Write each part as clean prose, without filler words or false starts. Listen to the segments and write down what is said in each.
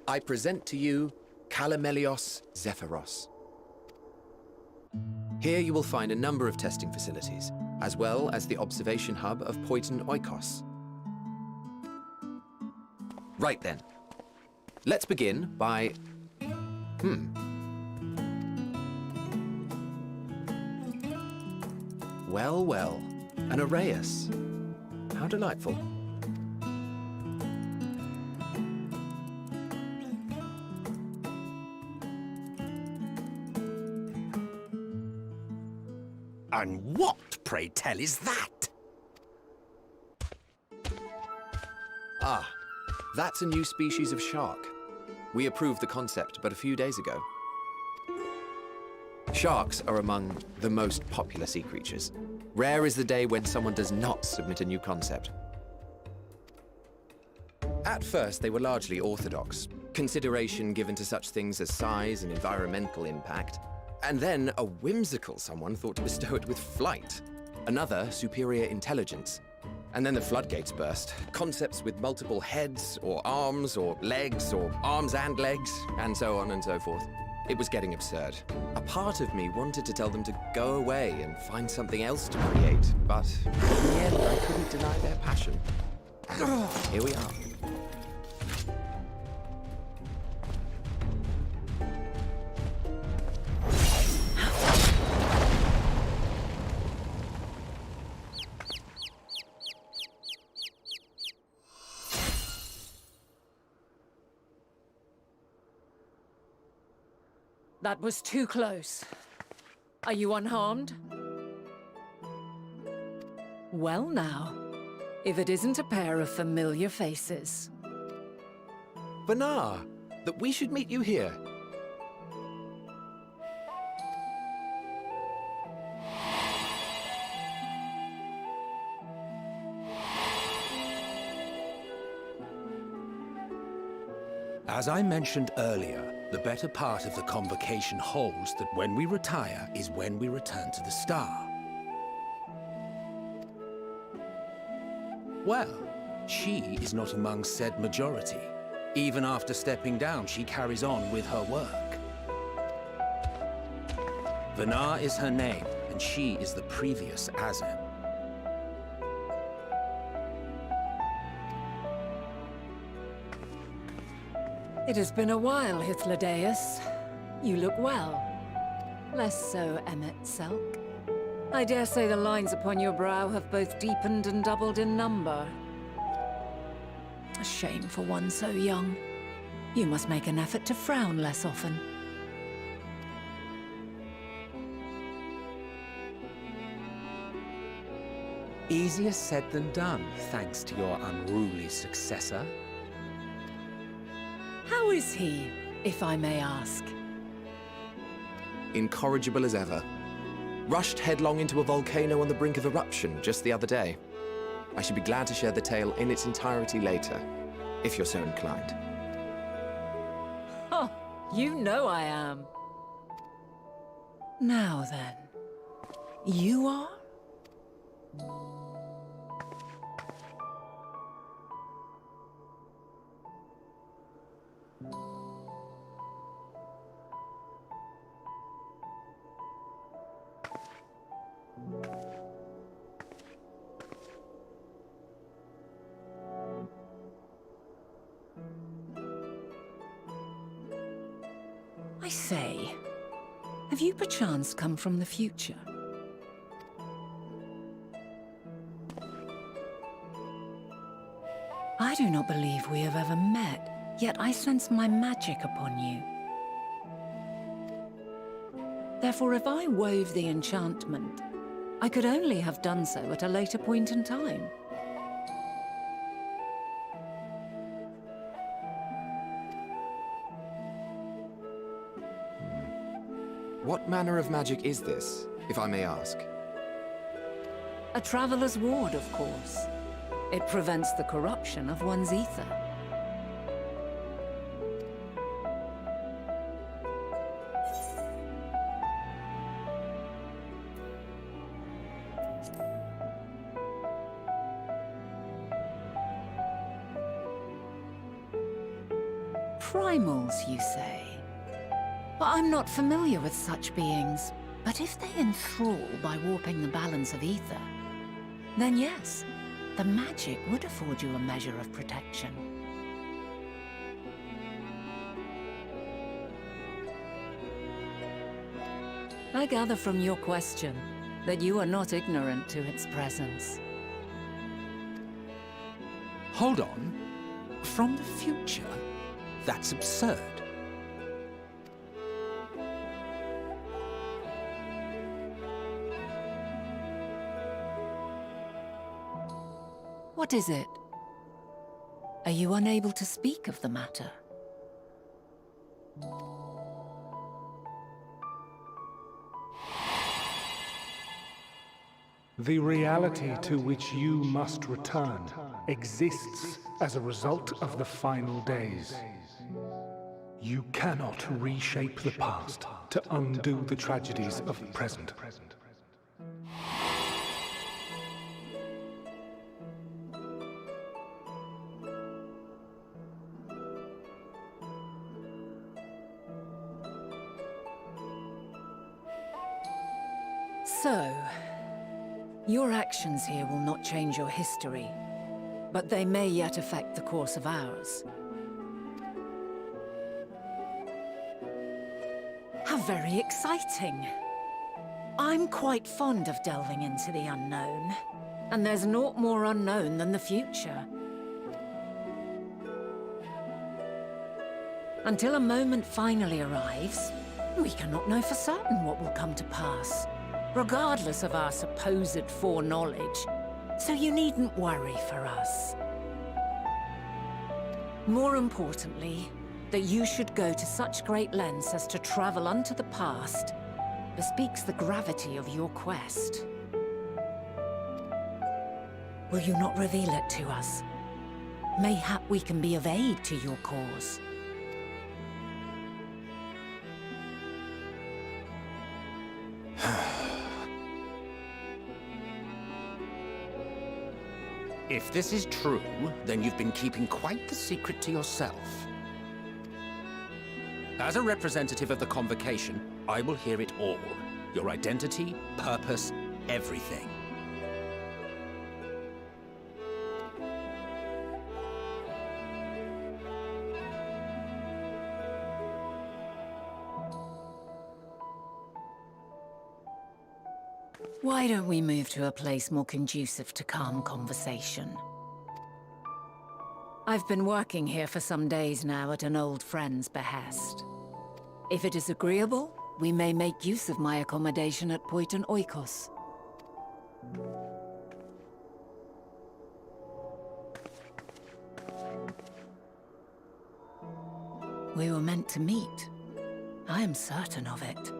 I present to you Calamelios Zephyros. Here you will find a number of testing facilities, as well as the observation hub of Poiton Oikos. Right then. Let's begin by... Well, well, an Arrhaeus. How delightful. And what, pray tell, is that? Ah, that's a new species of shark. We approved the concept but a few days ago. Sharks are among the most popular sea creatures. Rare is the day when someone does not submit a new concept. At first, they were largely orthodox, consideration given to such things as size and environmental impact. And then a whimsical someone thought to bestow it with flight, another superior intelligence. And then the floodgates burst. Concepts with multiple heads, or arms and legs, and so on and so forth. It was getting absurd. A part of me wanted to tell them to go away and find something else to create, but in the end, I couldn't deny their passion. And here we are. That was too close. Are you unharmed? Well now, if it isn't a pair of familiar faces. Vanar, that we should meet you here. As I mentioned earlier, the better part of the convocation holds that when we retire is when we return to the star. Well, she is not among said majority. Even after stepping down, she carries on with her work. Vanar is her name, and she is the previous Azem. It has been a while, Hythlodaeus. You look well. Less so, Emmet Selk. I dare say the lines upon your brow have both deepened and doubled in number. A shame for one so young. You must make an effort to frown less often. Easier said than done, thanks to your unruly successor. How is he, if I may ask? Incorrigible as ever. Rushed headlong into a volcano on the brink of eruption just the other day. I should be glad to share the tale in its entirety later, if you're so inclined. Oh, you know I am. Now then, you are? I say, have you perchance come from the future? I do not believe we have ever met, yet I sense my magic upon you. Therefore, if I wove the enchantment, I could only have done so at a later point in time. What manner of magic is this, if I may ask? A traveler's ward, of course. It prevents the corruption of one's ether. Primals, you say? Well, I'm not familiar with such beings, but if they enthrall by warping the balance of ether, then yes, the magic would afford you a measure of protection. I gather from your question that you are not ignorant to its presence. Hold on. From the future? That's absurd. What is it? Are you unable to speak of the matter? The reality to which you must return exists as a result of the final days. You cannot reshape the past to undo the tragedies of the present. So, your actions here will not change your history, but they may yet affect the course of ours. How very exciting! I'm quite fond of delving into the unknown, and there's naught more unknown than the future. Until a moment finally arrives, we cannot know for certain what will come to pass, regardless of our supposed foreknowledge, so you needn't worry for us. More importantly, that you should go to such great lengths as to travel unto the past bespeaks the gravity of your quest. Will you not reveal it to us? Mayhap we can be of aid to your cause. If this is true, then you've been keeping quite the secret to yourself. As a representative of the Convocation, I will hear it all. Your identity, purpose, everything. Why don't we move to a place more conducive to calm conversation? I've been working here for some days now at an old friend's behest. If it is agreeable, we may make use of my accommodation at Poiton Oikos. We were meant to meet. I am certain of it.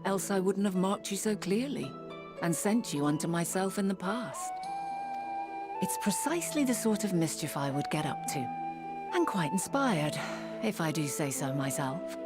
Else I wouldn't have marked you so clearly, and sent you unto myself in the past. It's precisely the sort of mischief I would get up to, and quite inspired, if I do say so myself.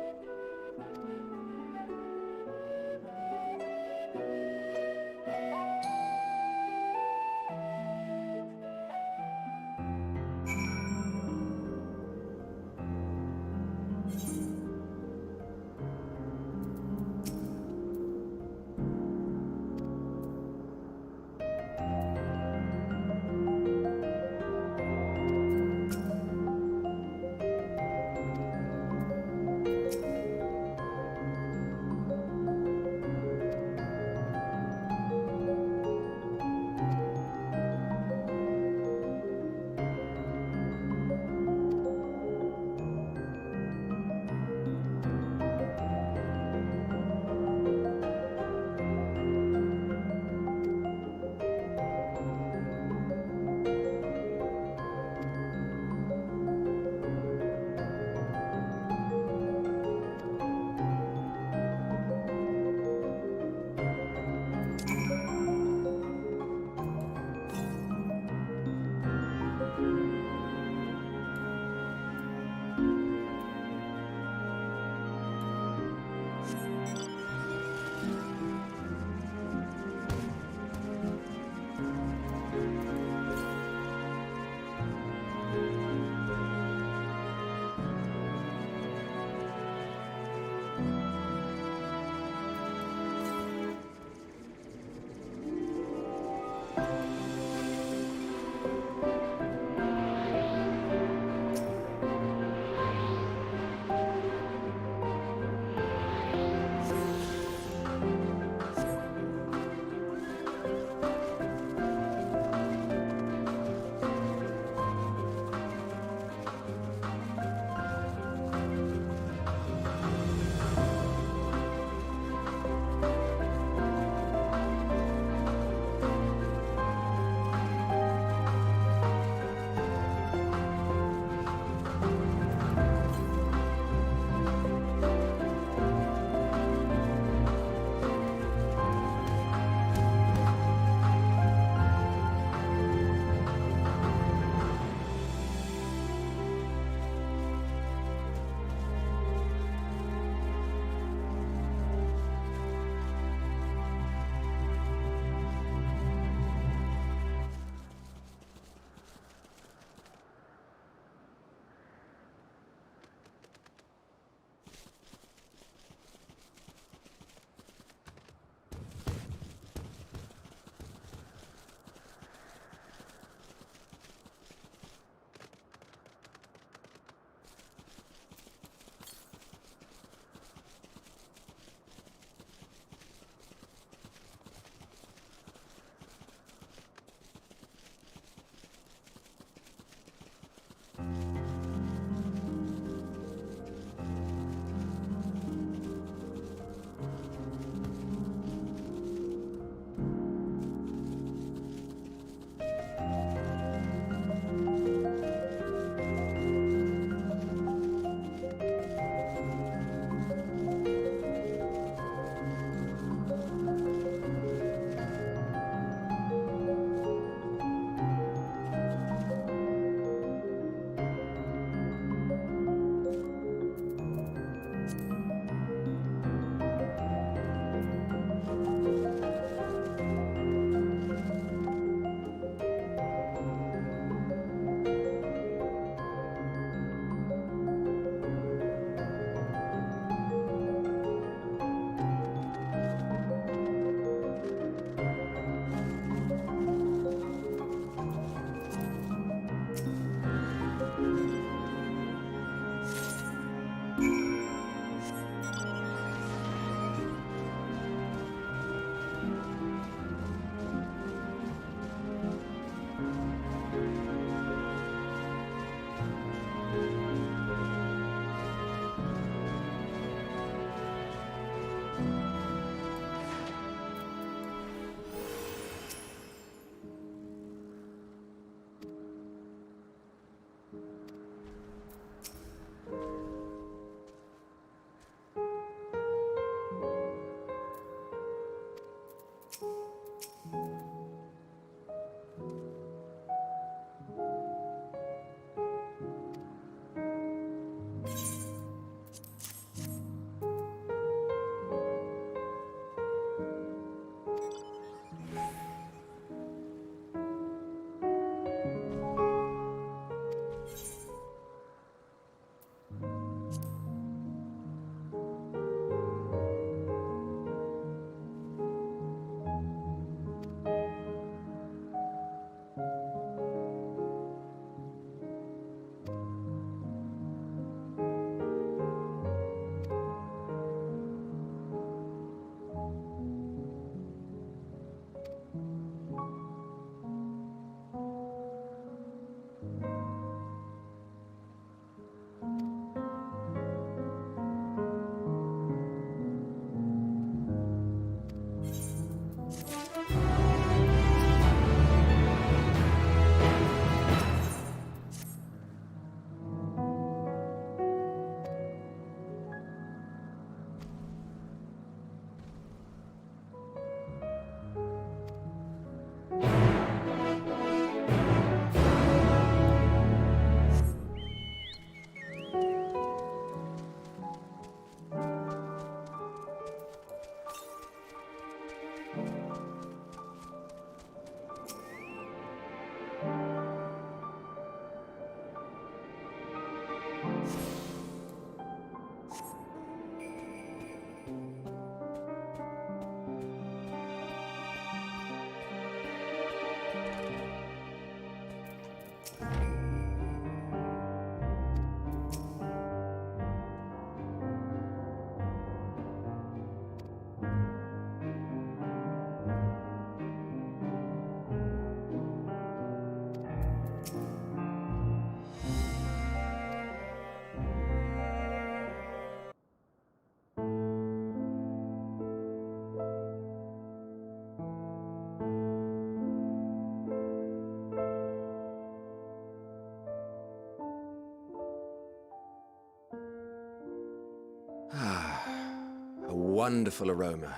wonderful aroma.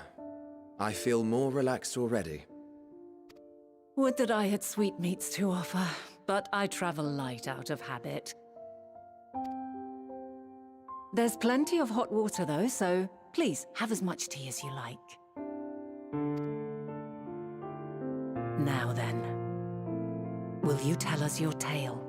I feel more relaxed already. Would that I had sweetmeats to offer, but I travel light out of habit. There's plenty of hot water though, so please have as much tea as you like. Now then, will you tell us your tale?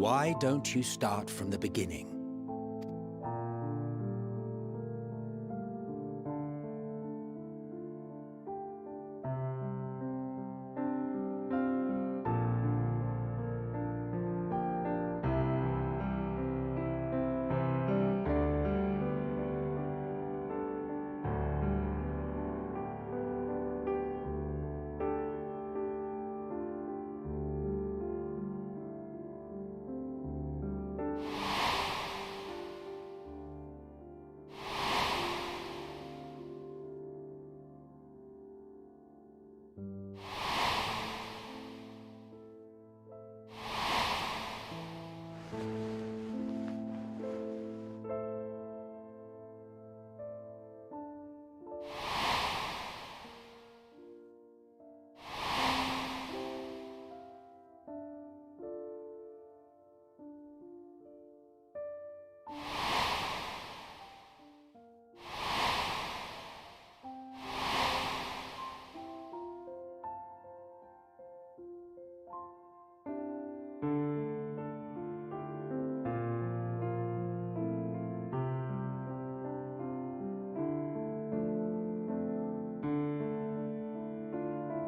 Why don't you start from the beginning?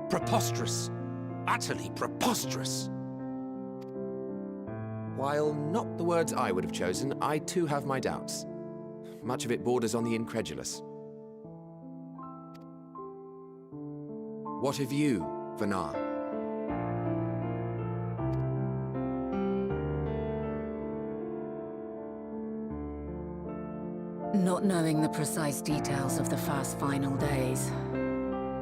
Preposterous. Utterly preposterous. While not the words I would have chosen, I too have my doubts. Much of it borders on the incredulous. What of you, Vanar? Not knowing the precise details of the first final days,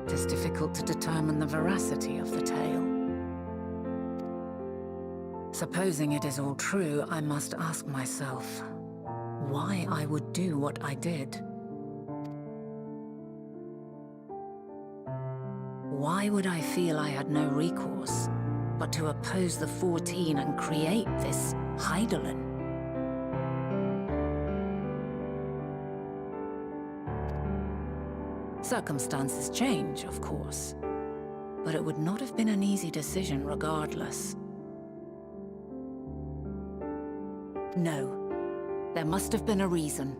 it is difficult to determine the veracity of the tale. Supposing it is all true, I must ask myself why I would do what I did. Why would I feel I had no recourse but to oppose the 14 and create this Hydaelyn? Circumstances change, of course, but it would not have been an easy decision regardless. No, there must have been a reason.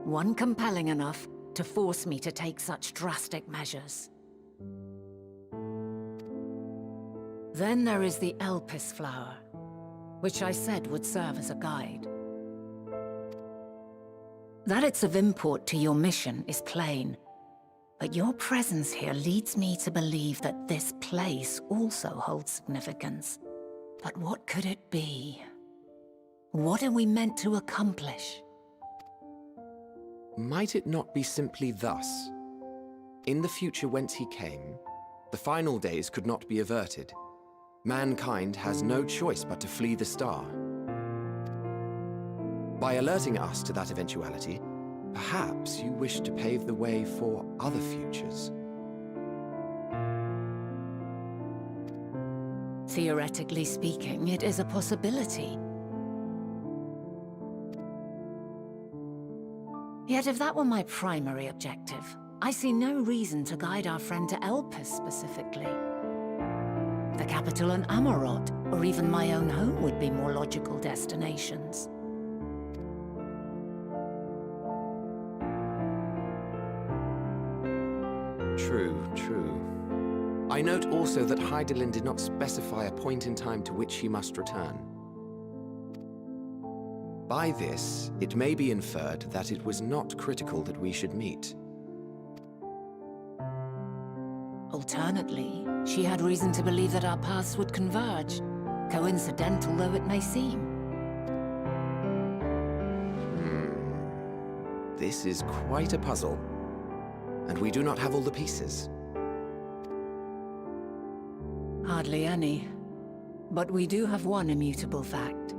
One compelling enough to force me to take such drastic measures. Then there is the Elpis flower, which I said would serve as a guide. That it's of import to your mission is plain. But your presence here leads me to believe that this place also holds significance. But what could it be? What are we meant to accomplish? Might it not be simply thus? In the future whence he came, the final days could not be averted. Mankind has no choice but to flee the star. By alerting us to that eventuality, perhaps you wish to pave the way for other futures. Theoretically speaking, it is a possibility. Yet if that were my primary objective, I see no reason to guide our friend to Elpis specifically. The capital and Amarot, or even my own home would be more logical destinations. True, true. I note also that Hydaelyn did not specify a point in time to which he must return. By this, it may be inferred that it was not critical that we should meet. Alternately, she had reason to believe that our paths would converge, coincidental though it may seem. This is quite a puzzle, and we do not have all the pieces. Hardly any. But we do have one immutable fact.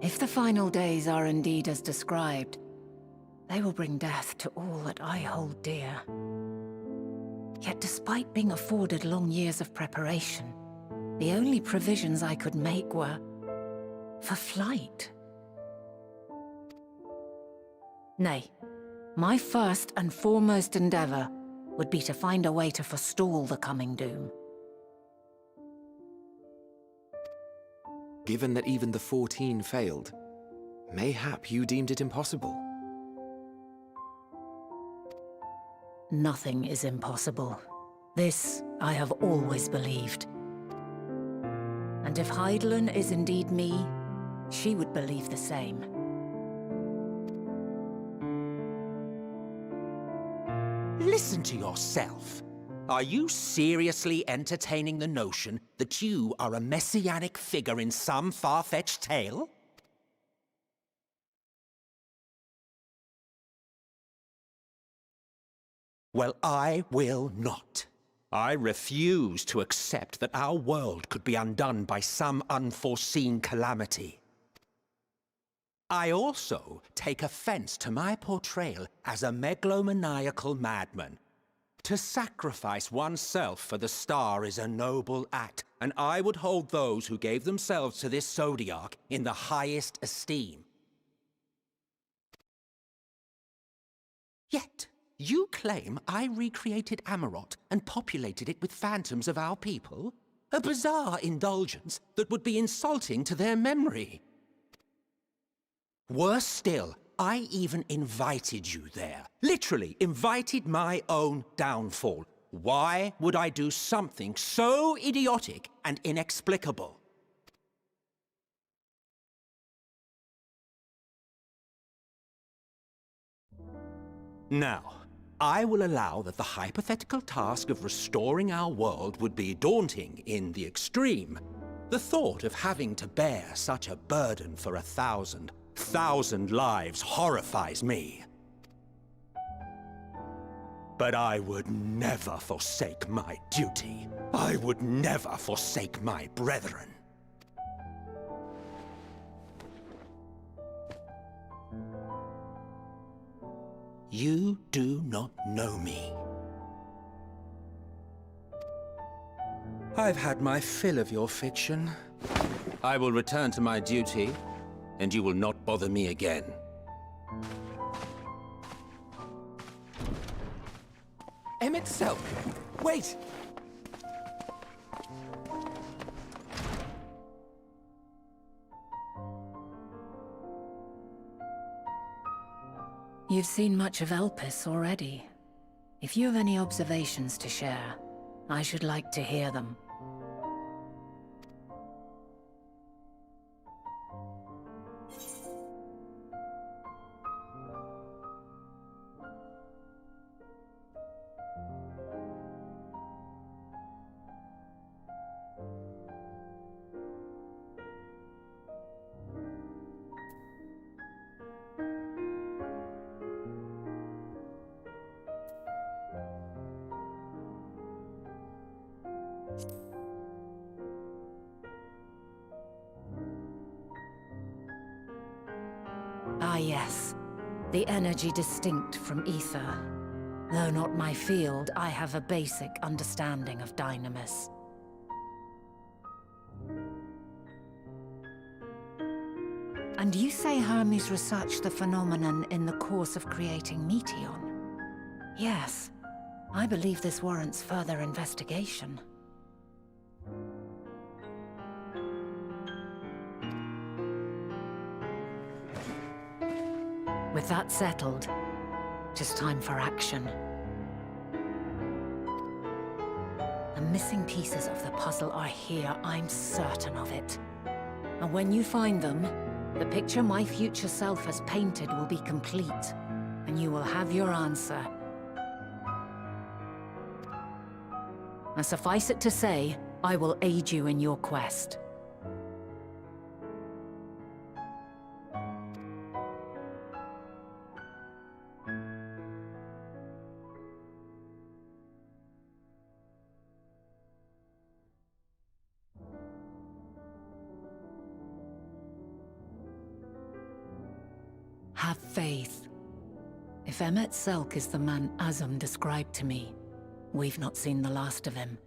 If the final days are indeed as described, they will bring death to all that I hold dear. Yet despite being afforded long years of preparation, the only provisions I could make were for flight. Nay, my first and foremost endeavor would be to find a way to forestall the coming doom. Given that even the 14 failed, mayhap you deemed it impossible. Nothing is impossible. This I have always believed. And if Hydaelyn is indeed me, she would believe the same. Listen to yourself. Are you seriously entertaining the notion that you are a messianic figure in some far-fetched tale? Well, I will not. I refuse to accept that our world could be undone by some unforeseen calamity. I also take offense to my portrayal as a megalomaniacal madman. To sacrifice oneself for the star is a noble act, and I would hold those who gave themselves to this zodiac in the highest esteem. Yet, you claim I recreated Amarot and populated it with phantoms of our people? A bizarre indulgence that would be insulting to their memory. Worse still, I even invited you there. Literally invited my own downfall. Why would I do something so idiotic and inexplicable? Now, I will allow that the hypothetical task of restoring our world would be daunting in the extreme. The thought of having to bear such a burden for 1,000 lives horrifies me. But I would never forsake my duty. I would never forsake my brethren. You do not know me. I've had my fill of your fiction. I will return to my duty, and you will not bother me again. Emmett Selk! Wait! You've seen much of Elpis already. If you have any observations to share, I should like to hear them. Ah yes, the energy distinct from ether. Though not my field, I have a basic understanding of Dynamis. And you say Hermes researched the phenomenon in the course of creating Meteon? Yes, I believe this warrants further investigation. With that settled, 'tis time for action. missing pieces of the puzzle are here, I'm certain of it. And when you find them, the picture my future self has painted will be complete, and you will have your answer. And suffice it to say, I will aid you in your quest. Have faith. If Emmet Selk is the man Azum described to me, we've not seen the last of him.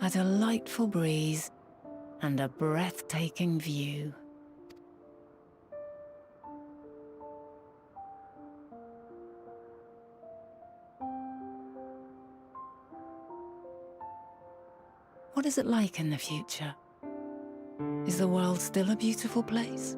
A delightful breeze and a breathtaking view. What is it like in the future? Is the world still a beautiful place?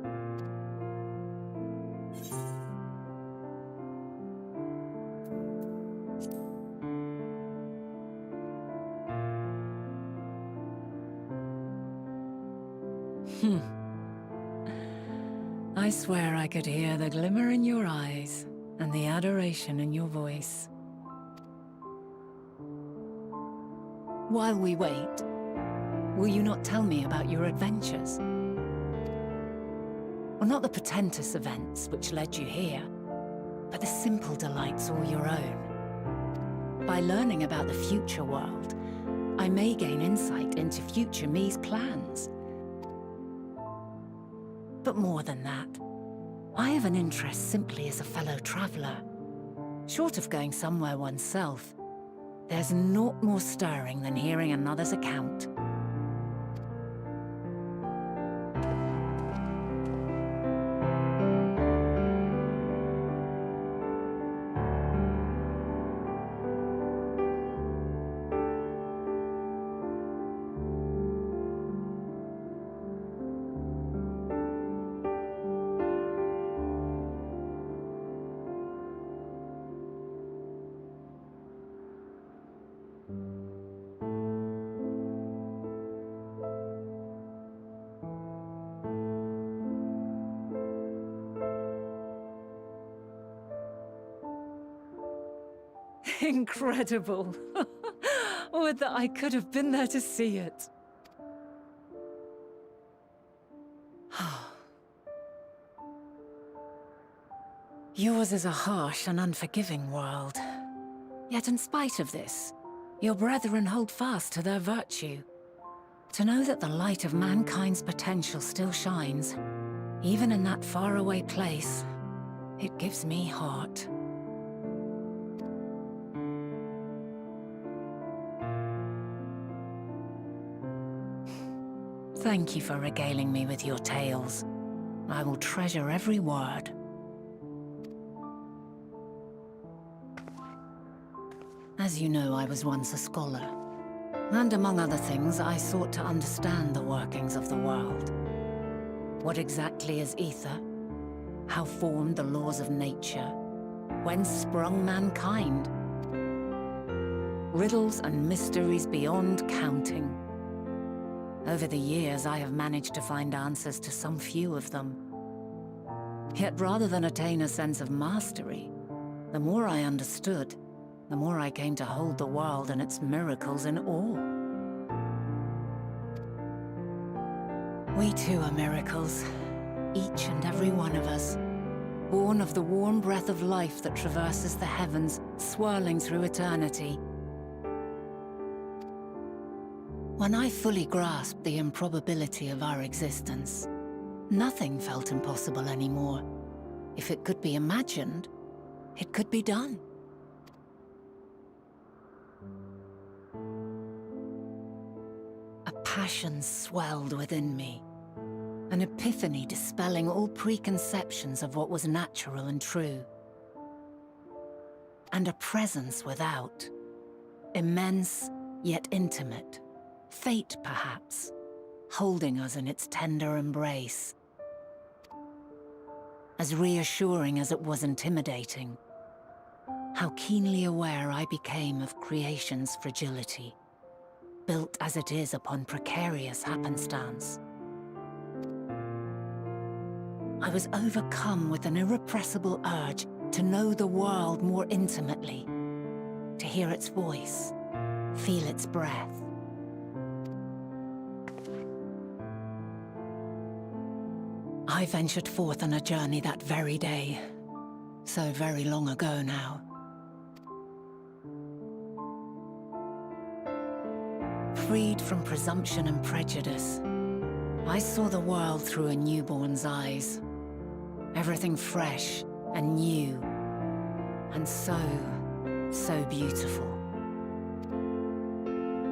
I swear I could hear the glimmer in your eyes and the adoration in your voice. While we wait, will you not tell me about your adventures? Well, not the portentous events which led you here, but the simple delights all your own. By learning about the future world, I may gain insight into future me's plans. But more than that, I have an interest simply as a fellow traveller. Short of going somewhere oneself, there's naught more stirring than hearing another's account. Incredible. Would that I could have been there to see it. Yours is a harsh and unforgiving world. Yet in spite of this, your brethren hold fast to their virtue. To know that the light of mankind's potential still shines, even in that faraway place, it gives me heart. Thank you for regaling me with your tales. I will treasure every word. As you know, I was once a scholar. And among other things, I sought to understand the workings of the world. What exactly is ether? How formed the laws of nature? Whence sprung mankind? Riddles and mysteries beyond counting. Over the years, I have managed to find answers to some few of them. Yet rather than attain a sense of mastery, the more I understood, the more I came to hold the world and its miracles in awe. We too are miracles, each and every one of us, born of the warm breath of life that traverses the heavens, swirling through eternity. When I fully grasped the improbability of our existence, nothing felt impossible anymore. If it could be imagined, it could be done. A passion swelled within me, an epiphany dispelling all preconceptions of what was natural and true. And a presence without, immense yet intimate. Fate, perhaps, holding us in its tender embrace. As reassuring as it was intimidating, how keenly aware I became of creation's fragility, built as it is upon precarious happenstance. I was overcome with an irrepressible urge to know the world more intimately, to hear its voice, feel its breath. I ventured forth on a journey that very day, so very long ago now. Freed from presumption and prejudice, I saw the world through a newborn's eyes. Everything fresh and new, and so beautiful.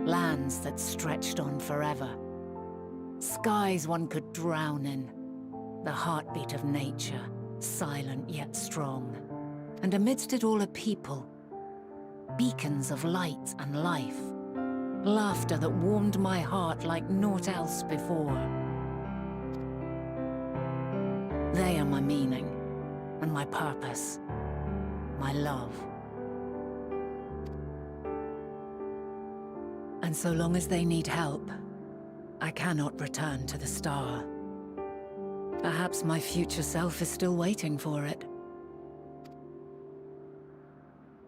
Lands that stretched on forever. Skies one could drown in. The heartbeat of nature, silent yet strong. And amidst it all a people, beacons of light and life. Laughter that warmed my heart like naught else before. They are my meaning, and my purpose, my love. And so long as they need help, I cannot return to the star. Perhaps my future self is still waiting for it.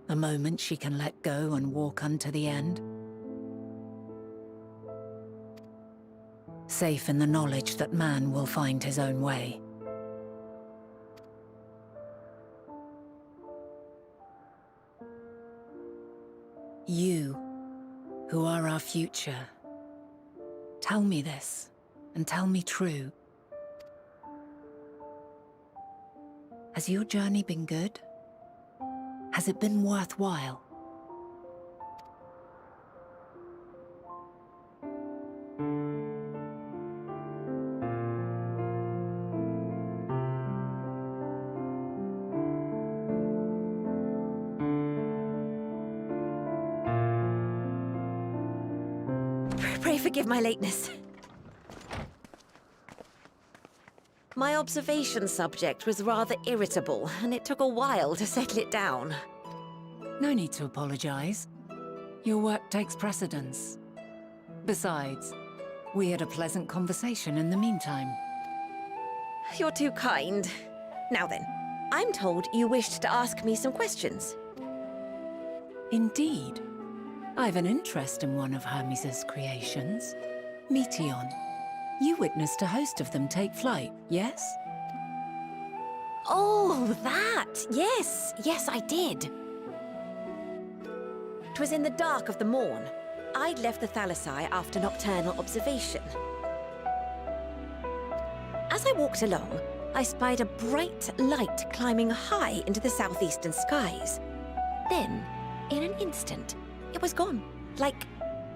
The moment she can let go and walk unto the end. Safe in the knowledge that man will find his own way. You, who are our future, tell me this, and tell me true. Has your journey been good? Has it been worthwhile? Pray forgive my lateness. My observation subject was rather irritable, and it took a while to settle it down. No need to apologize. Your work takes precedence. Besides, we had a pleasant conversation in the meantime. You're too kind. Now then, I'm told you wished to ask me some questions. Indeed. I've an interest in one of Hermes' creations. Meteon. You witnessed a host of them take flight, yes? Oh, that! Yes, yes, I did. 'Twas in the dark of the morn. I'd left the Thalassai after nocturnal observation. As I walked along, I spied a bright light climbing high into the southeastern skies. Then, in an instant, it was gone, like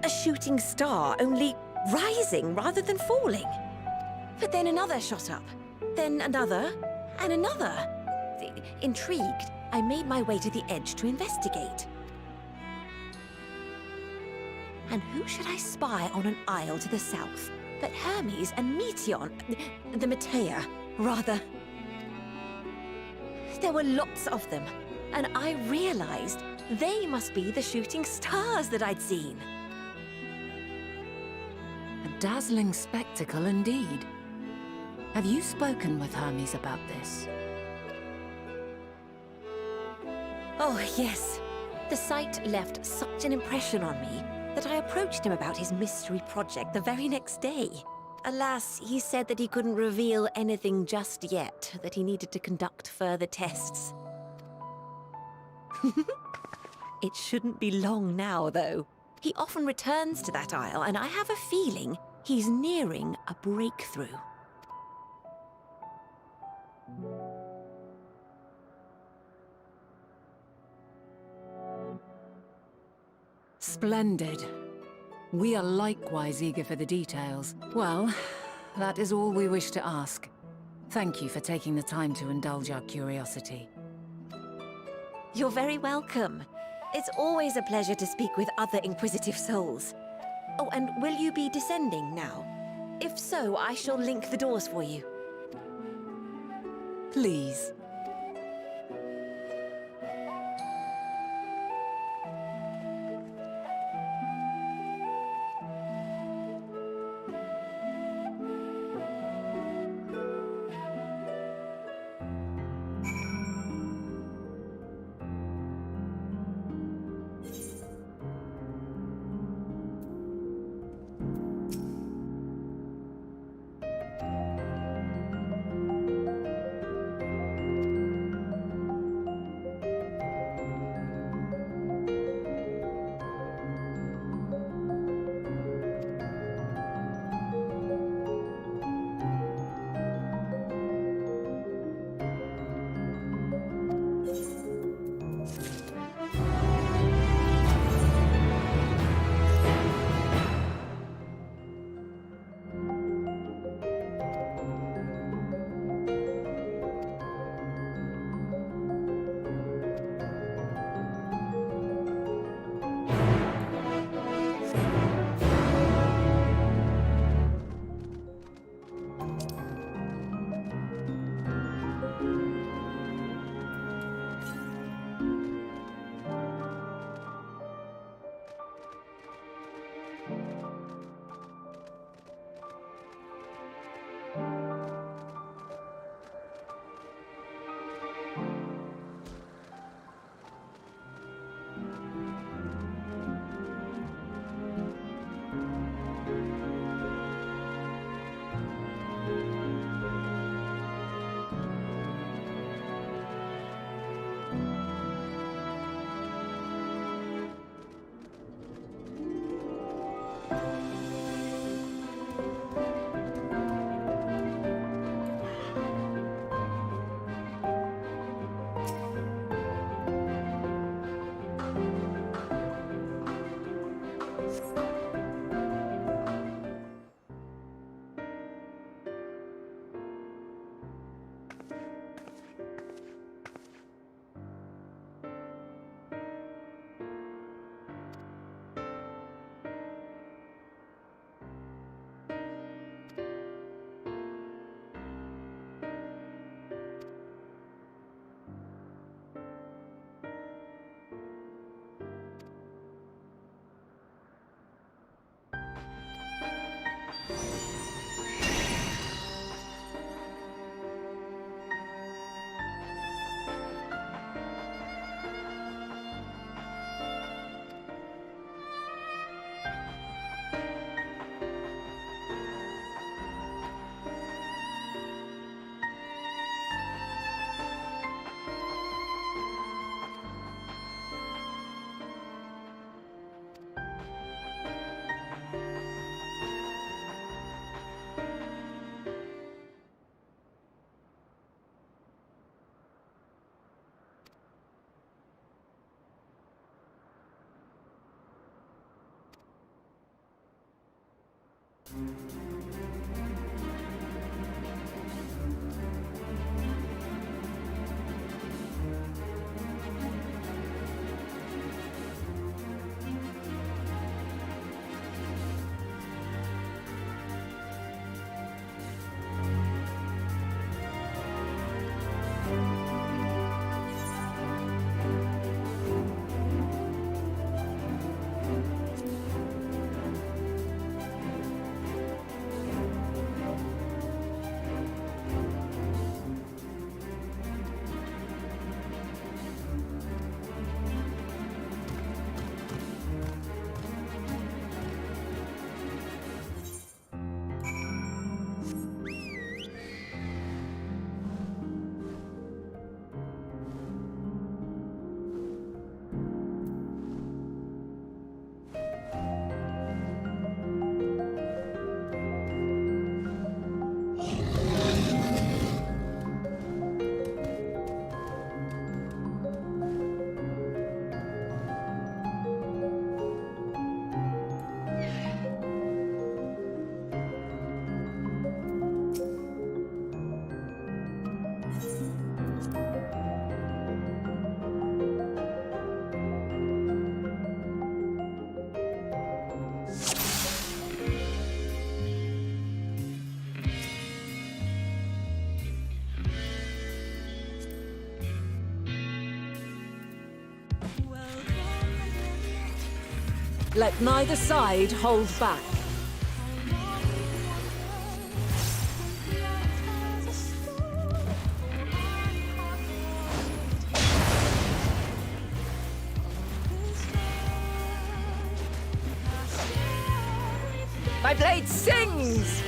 a shooting star, only rising rather than falling. But then another shot up, then another, and another. Intrigued, I made my way to the edge to investigate. And who should I spy on an isle to the south but Hermes and Meteon, the Metea, rather. There were lots of them, and I realized they must be the shooting stars that I'd seen. A dazzling spectacle indeed. Have you spoken with Hermes about this? Oh, yes. The sight left such an impression on me that I approached him about his mystery project the very next day. Alas, he said that he couldn't reveal anything just yet, that he needed to conduct further tests. It shouldn't be long now, though. He often returns to that isle, and I have a feeling he's nearing a breakthrough. Splendid. We are likewise eager for the details. Well, that is all we wish to ask. Thank you for taking the time to indulge our curiosity. You're very welcome. It's always a pleasure to speak with other inquisitive souls. Oh, and will you be descending now? If so, I shall link the doors for you. Please. Let neither side hold back. My blade sings!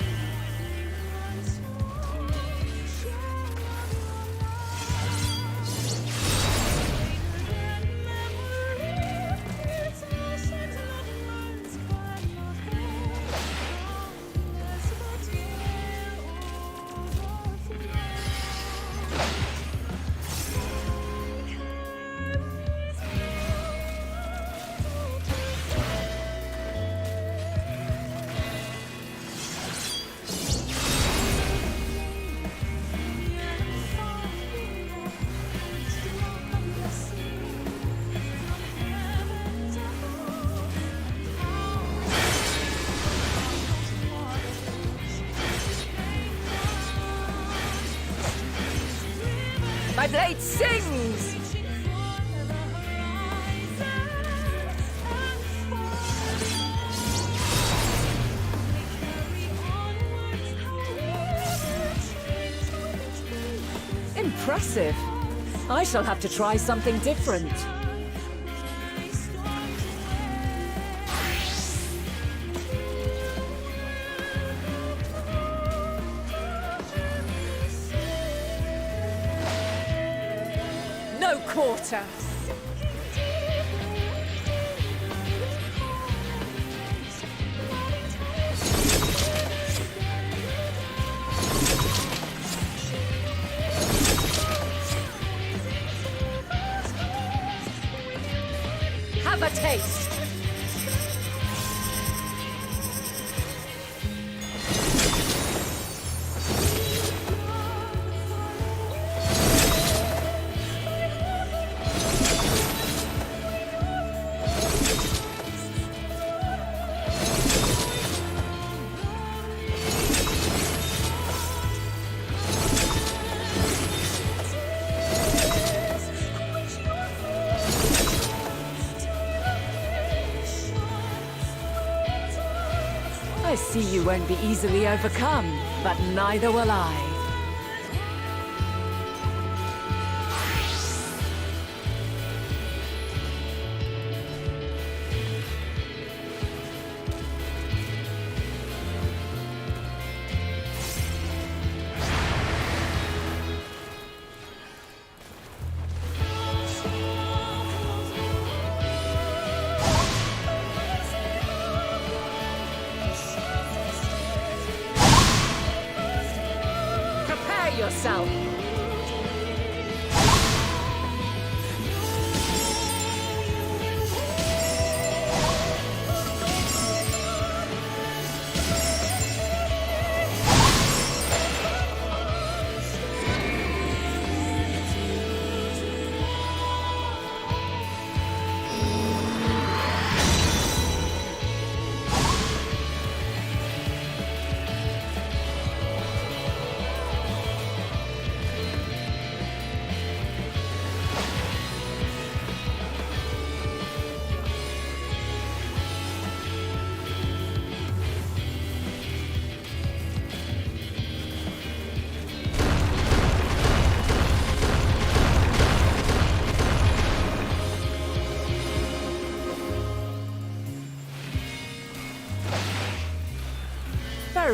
My blade sings! Impressive. I shall have to try something different. No quarter. Have a taste. I see you won't be easily overcome, but neither will I. Yourself.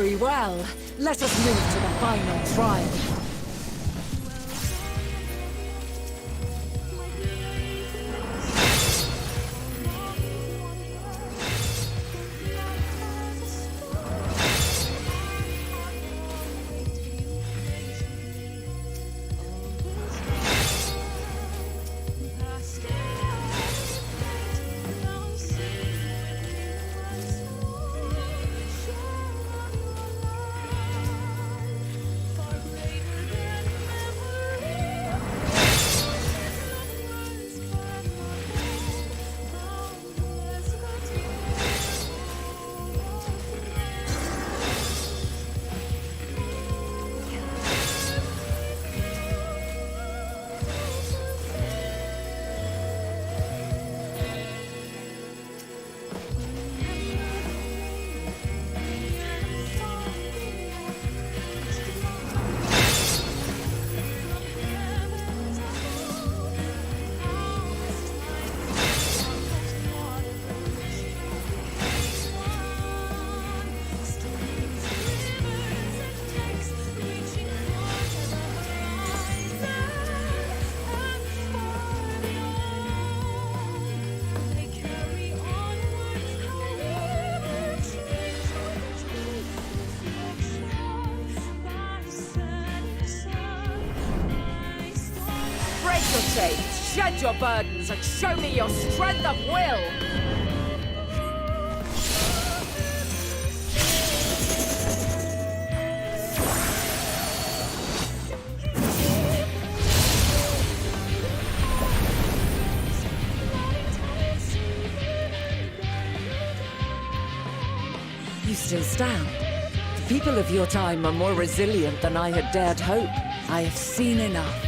Very well. Let us move to the final trial. Break your chains, shed your burdens, and show me your strength of will! You still stand. The people of your time are more resilient than I had dared hope. I have seen enough.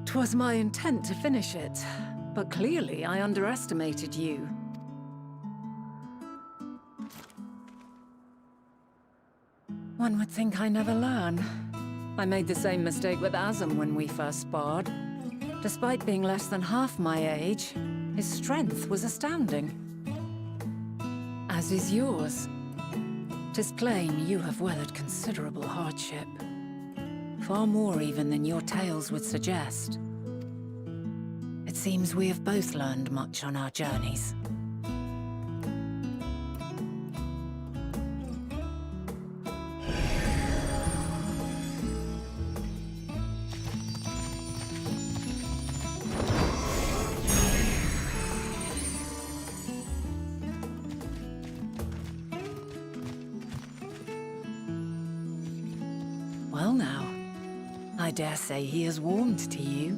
Twas my intent to finish it, but clearly I underestimated you. One would think I never learn. I made the same mistake with Azam when we first sparred. Despite being less than half my age, his strength was astounding. As is yours. 'Tis plain you have weathered considerable hardship. Far more even than your tales would suggest. It seems we have both learned much on our journeys. Well now, I dare say he has warmed to you.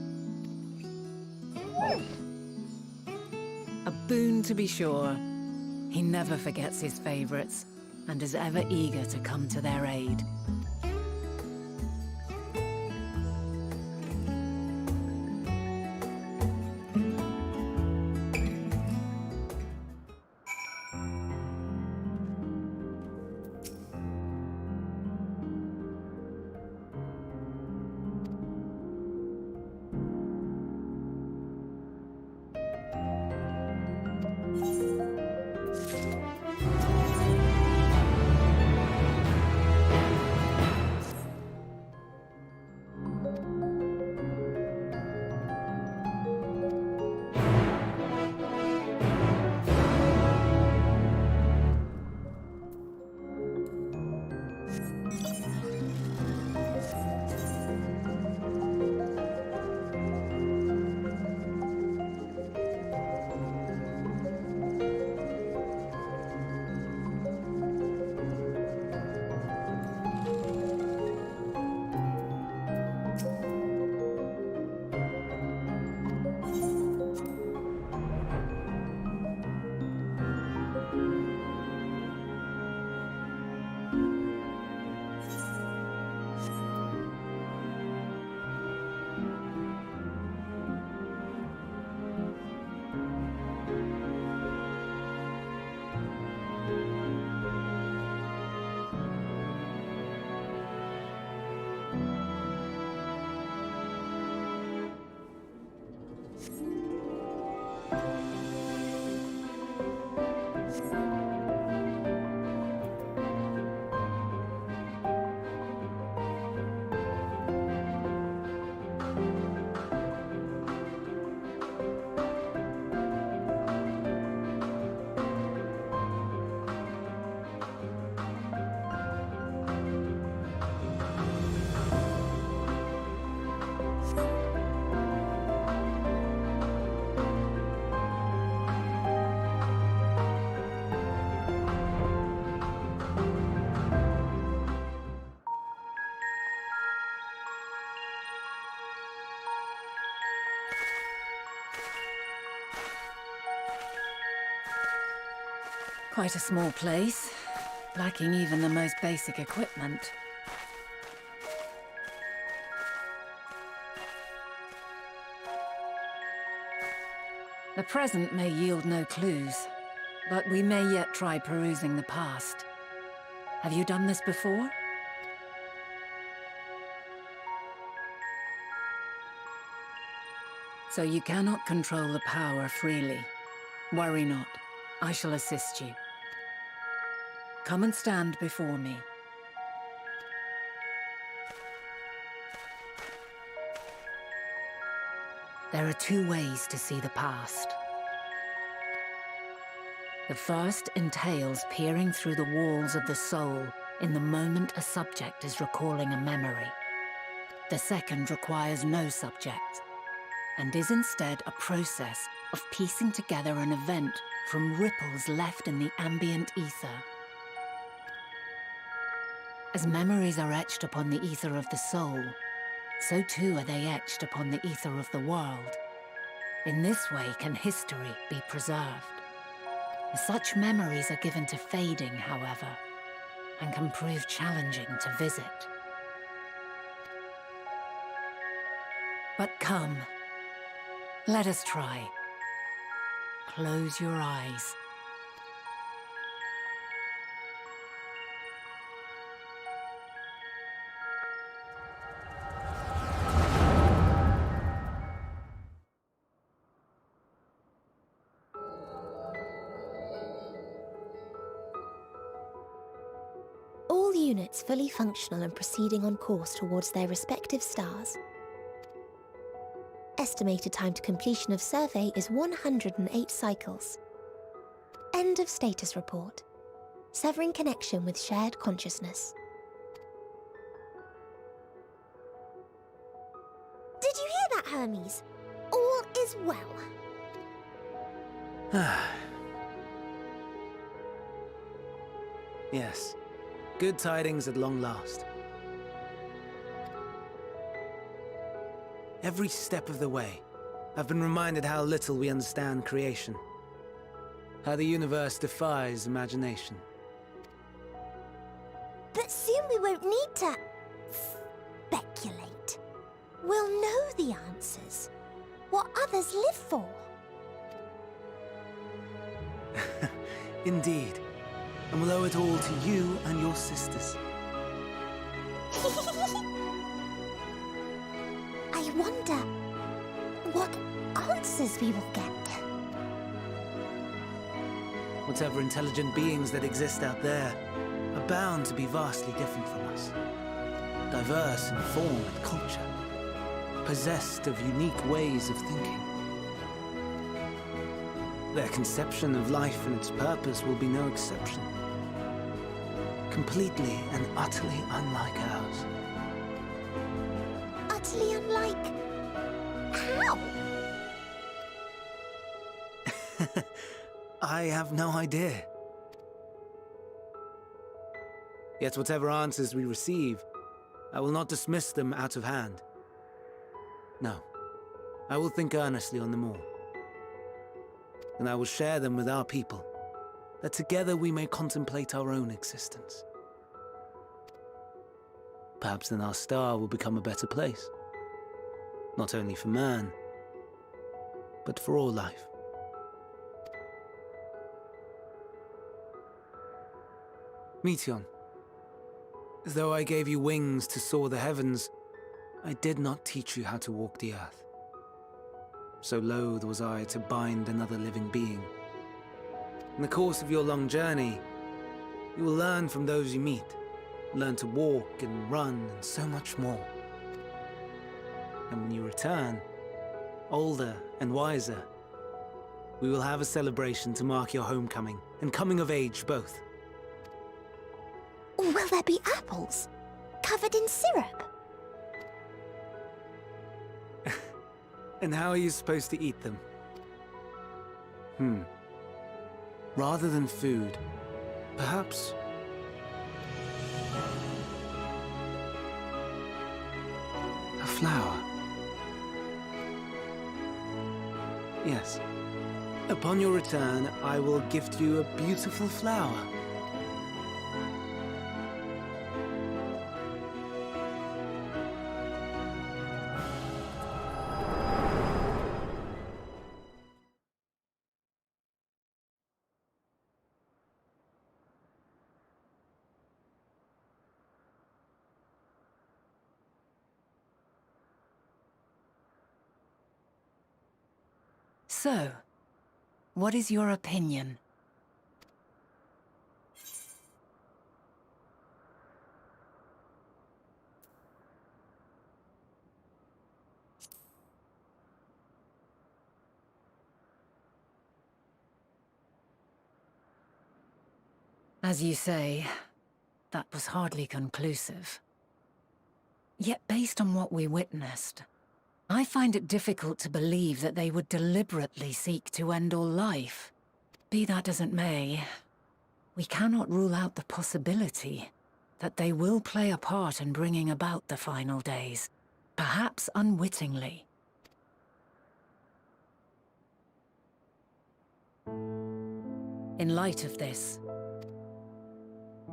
A boon to be sure. He never forgets his favorites, and is ever eager to come to their aid. Quite a small place, lacking even the most basic equipment. The present may yield no clues, but we may yet try perusing the past. Have you done this before? So you cannot control the power freely. Worry not. I shall assist you. Come and stand before me. There are two ways to see the past. The first entails peering through the walls of the soul in the moment a subject is recalling a memory. The second requires no subject, and is instead a process of piecing together an event from ripples left in the ambient ether. As memories are etched upon the ether of the soul, so too are they etched upon the ether of the world. In this way can history be preserved. Such memories are given to fading, however, and can prove challenging to visit. But come, let us try. Close your eyes. All units fully functional and proceeding on course towards their respective stars. Estimated time to completion of survey is 108 cycles. End of status report. Severing connection with shared consciousness. Did you hear that, Hermes? All is well. Yes. Good tidings at long last. Every step of the way, I've been reminded how little we understand creation. How the universe defies imagination. But soon we won't need to speculate. We'll know the answers. What others live for. Indeed. And we'll owe it all to you and your sisters. I wonder what answers we will get. Whatever intelligent beings that exist out there are bound to be vastly different from us. Diverse in form and culture. Possessed of unique ways of thinking. Their conception of life and its purpose will be no exception. Completely and utterly unlike ours. Utterly unlike... how? I have no idea. Yet whatever answers we receive, I will not dismiss them out of hand. No, I will think earnestly on them all. And I will share them with our people, that together we may contemplate our own existence. Perhaps then our star will become a better place. Not only for man, but for all life. Meteon, though I gave you wings to soar the heavens, I did not teach you how to walk the earth. So loath was I to bind another living being. In the course of your long journey, you will learn from those you meet, learn to walk and run and so much more. And when you return, older and wiser, we will have a celebration to mark your homecoming and coming of age both. Will there be apples? Covered in syrup? And how are you supposed to eat them? Rather than food, perhaps... a flower. Yes, Upon your return, I will gift you a beautiful flower. So, what is your opinion? As you say, that was hardly conclusive. Yet based on what we witnessed, I find it difficult to believe that they would deliberately seek to end all life. Be that as it may, we cannot rule out the possibility that they will play a part in bringing about the final days, perhaps unwittingly. In light of this,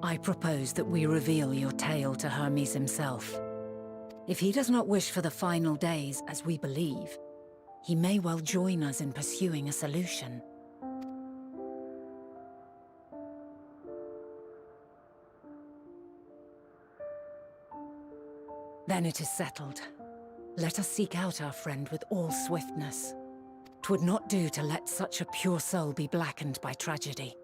I propose that we reveal your tale to Hermes himself. If he does not wish for the final days, as we believe, he may well join us in pursuing a solution. Then it is settled. Let us seek out our friend with all swiftness. 'Twould not do to let such a pure soul be blackened by tragedy.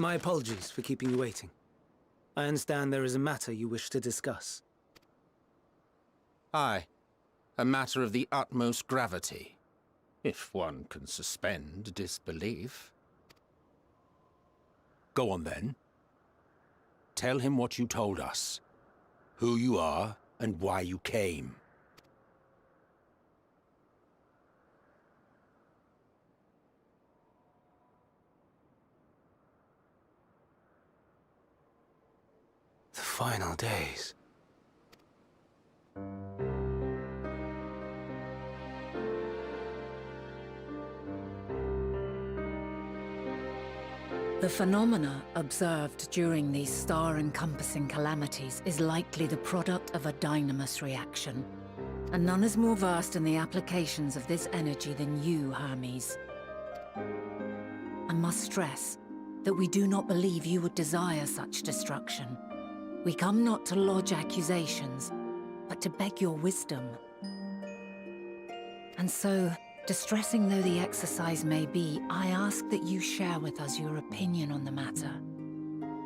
My apologies for keeping you waiting. I understand there is a matter you wish to discuss. Aye. A matter of the utmost gravity. If one can suspend disbelief. Go on then. Tell him what you told us. Who you are and why you came. The final days. The phenomena observed during these star-encompassing calamities is likely the product of a dynamis reaction, and none is more versed in the applications of this energy than you, Hermes. I must stress that we do not believe you would desire such destruction. We come not to lodge accusations, but to beg your wisdom. And so, distressing though the exercise may be, I ask that you share with us your opinion on the matter,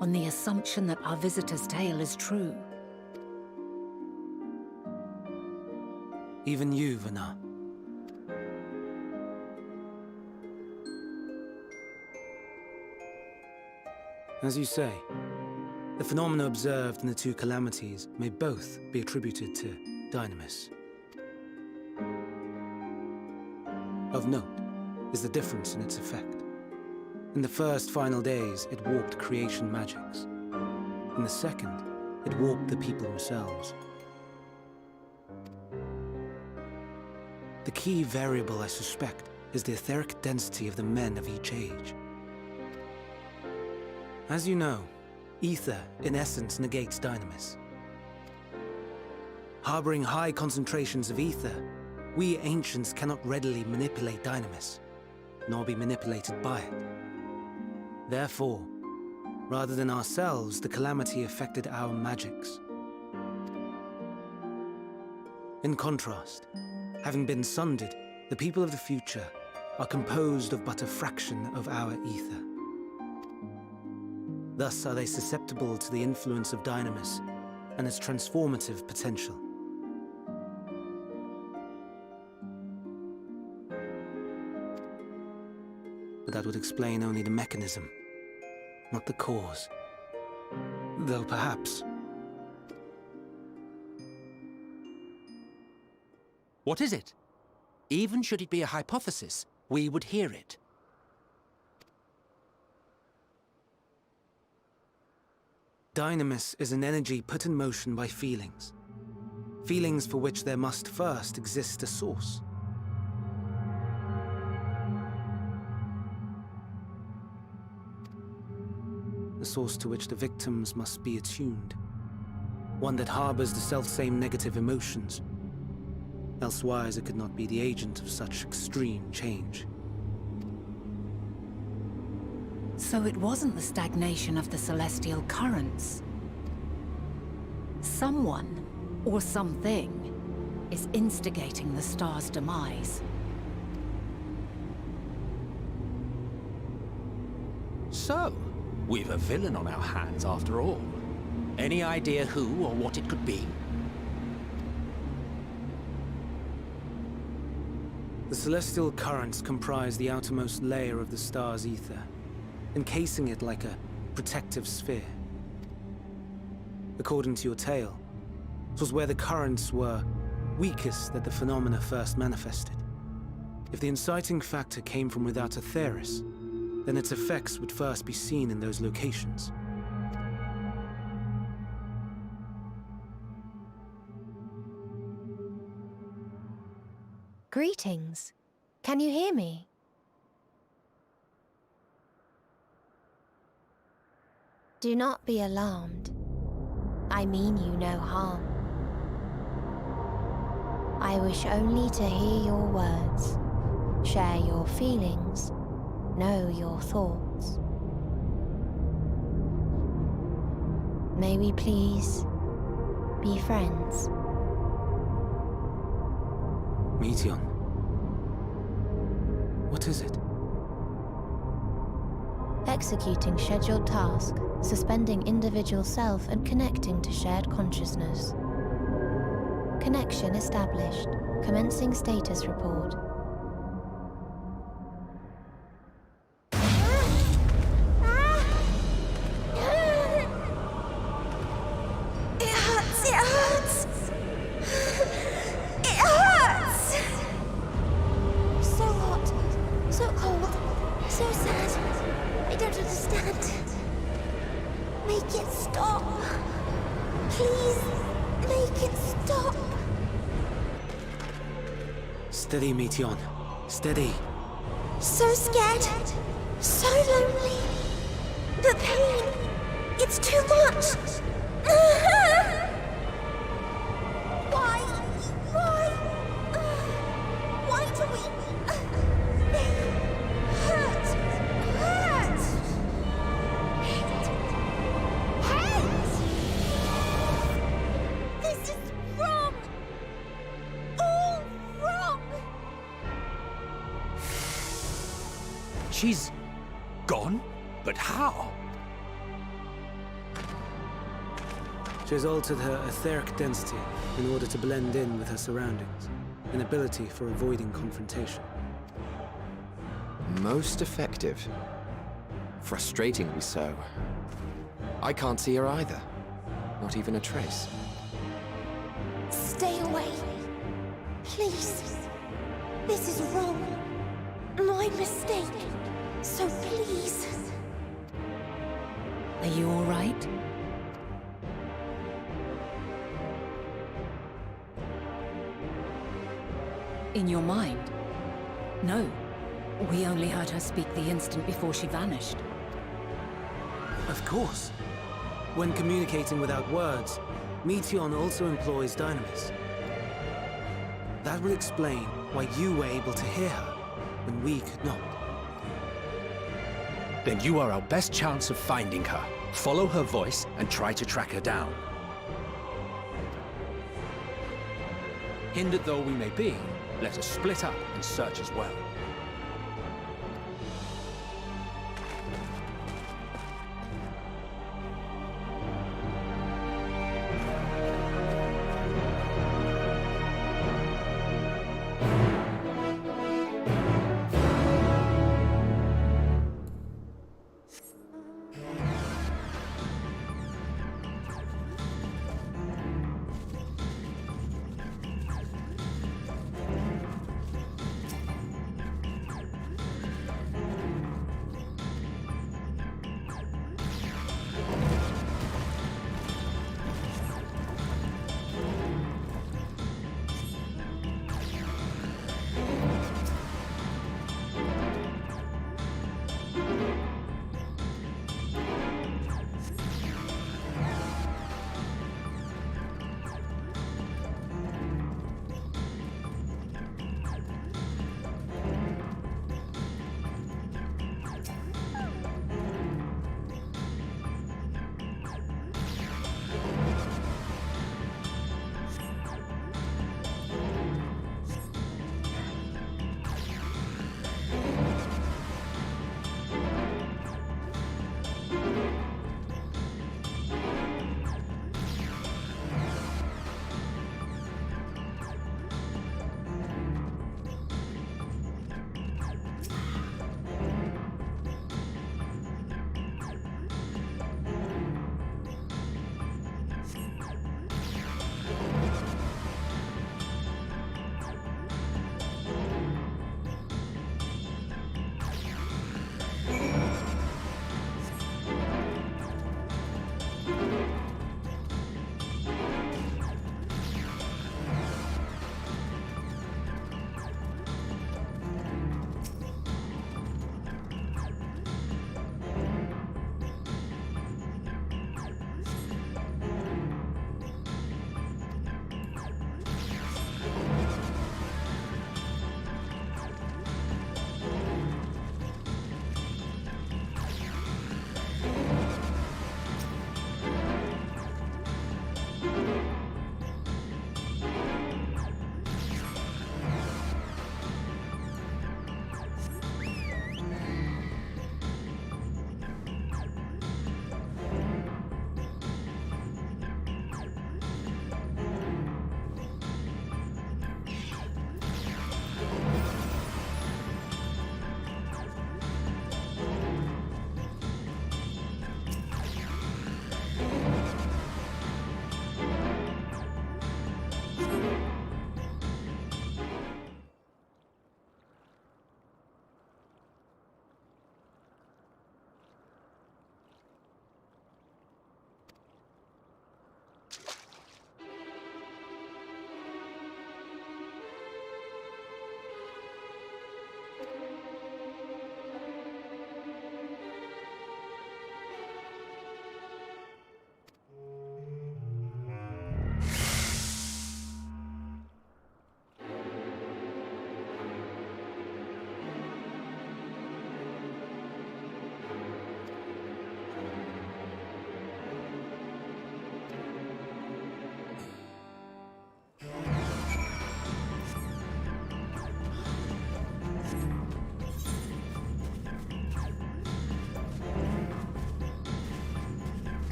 on the assumption that our visitor's tale is true. Even you, Vana. As you say, the phenomena observed in the two calamities may both be attributed to dynamis. Of note is the difference in its effect. In the first final days, it warped creation magics. In the second, it warped the people themselves. The key variable, I suspect, is the etheric density of the men of each age. As you know, ether, in essence, negates dynamis. Harboring high concentrations of ether, we ancients cannot readily manipulate dynamis, nor be manipulated by it. Therefore, rather than ourselves, the calamity affected our magics. In contrast, having been sundered, the people of the future are composed of but a fraction of our ether. Thus are they susceptible to the influence of dynamis and its transformative potential. But that would explain only the mechanism, not the cause. Though perhaps... What is it? Even should it be a hypothesis, we would hear it. Dynamis is an energy put in motion by feelings. Feelings for which there must first exist a source. A source to which the victims must be attuned. One that harbors the selfsame negative emotions. Elsewise, it could not be the agent of such extreme change. So it wasn't the stagnation of the celestial currents. Someone, or something, is instigating the star's demise. So, we've a villain on our hands after all. Any idea who or what it could be? The celestial currents comprise the outermost layer of the star's ether, encasing it like a protective sphere. According to your tale, it was where the currents were weakest that the phenomena first manifested. If the inciting factor came from without Aetheris, then its effects would first be seen in those locations. Greetings. Can you hear me? Do not be alarmed. I mean you no harm. I wish only to hear your words, share your feelings, know your thoughts. May we please be friends? Meteon. What is it? executing scheduled task, suspending individual self and connecting to shared consciousness. Connection established. Commencing status report. Steady, Meteon. Steady. So scared. So lonely. The pain. It's too much. Why? Why do we... They hurt. Hate. This is wrong. All wrong. She's gone? But how? She has altered her etheric density in order to blend in with her surroundings, an ability for avoiding confrontation. Most effective. Frustratingly so. I can't see her either. Not even a trace. Stay away. Please. This is wrong. My mistake. So please. Are you all right? In your mind? No. We only heard her speak the instant before she vanished. Of course. When communicating without words, Meteon also employs Dynamis. That will explain why you were able to hear her when we could not. Then you are our best chance of finding her. Follow her voice and try to track her down. Hindered though we may be, let us split up and search as well.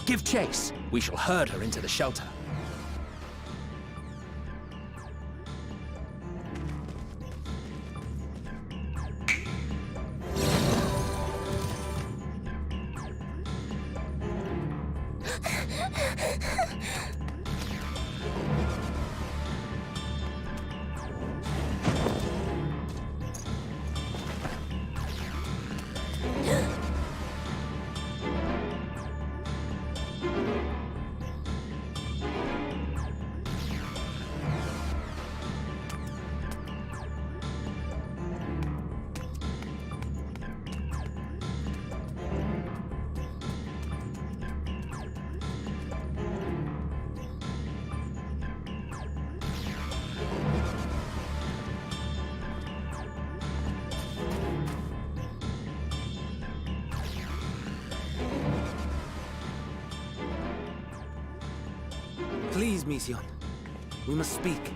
Give chase. We shall herd her into the shelter. Please, Mission. We must speak.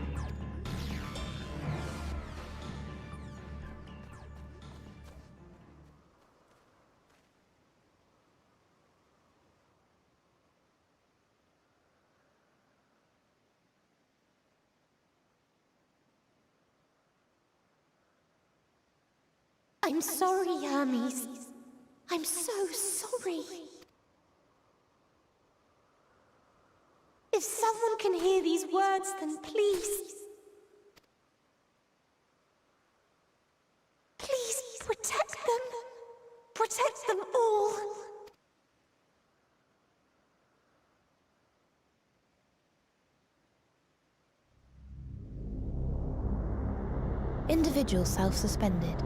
I'm sorry, Hermes. I'm so sorry. If someone can hear these words, then please... Please protect them. Protect them all. Individual self-suspended.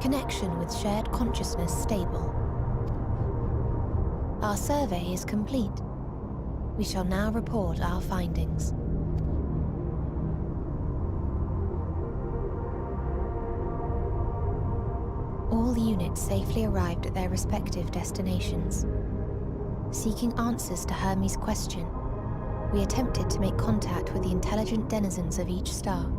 Connection with shared consciousness stable. Our survey is complete. We shall now report our findings. All units safely arrived at their respective destinations. Seeking answers to Hermes' question, we attempted to make contact with the intelligent denizens of each star.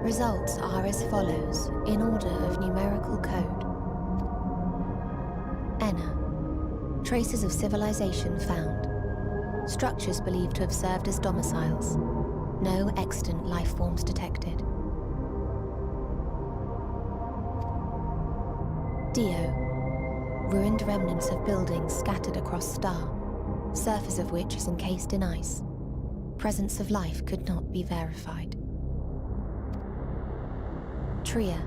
Results are as follows, in order of numerical code. Enna. Traces of civilization found. Structures believed to have served as domiciles. No extant life forms detected. Dio. Ruined remnants of buildings scattered across star, surface of which is encased in ice. Presence of life could not be verified. Tria.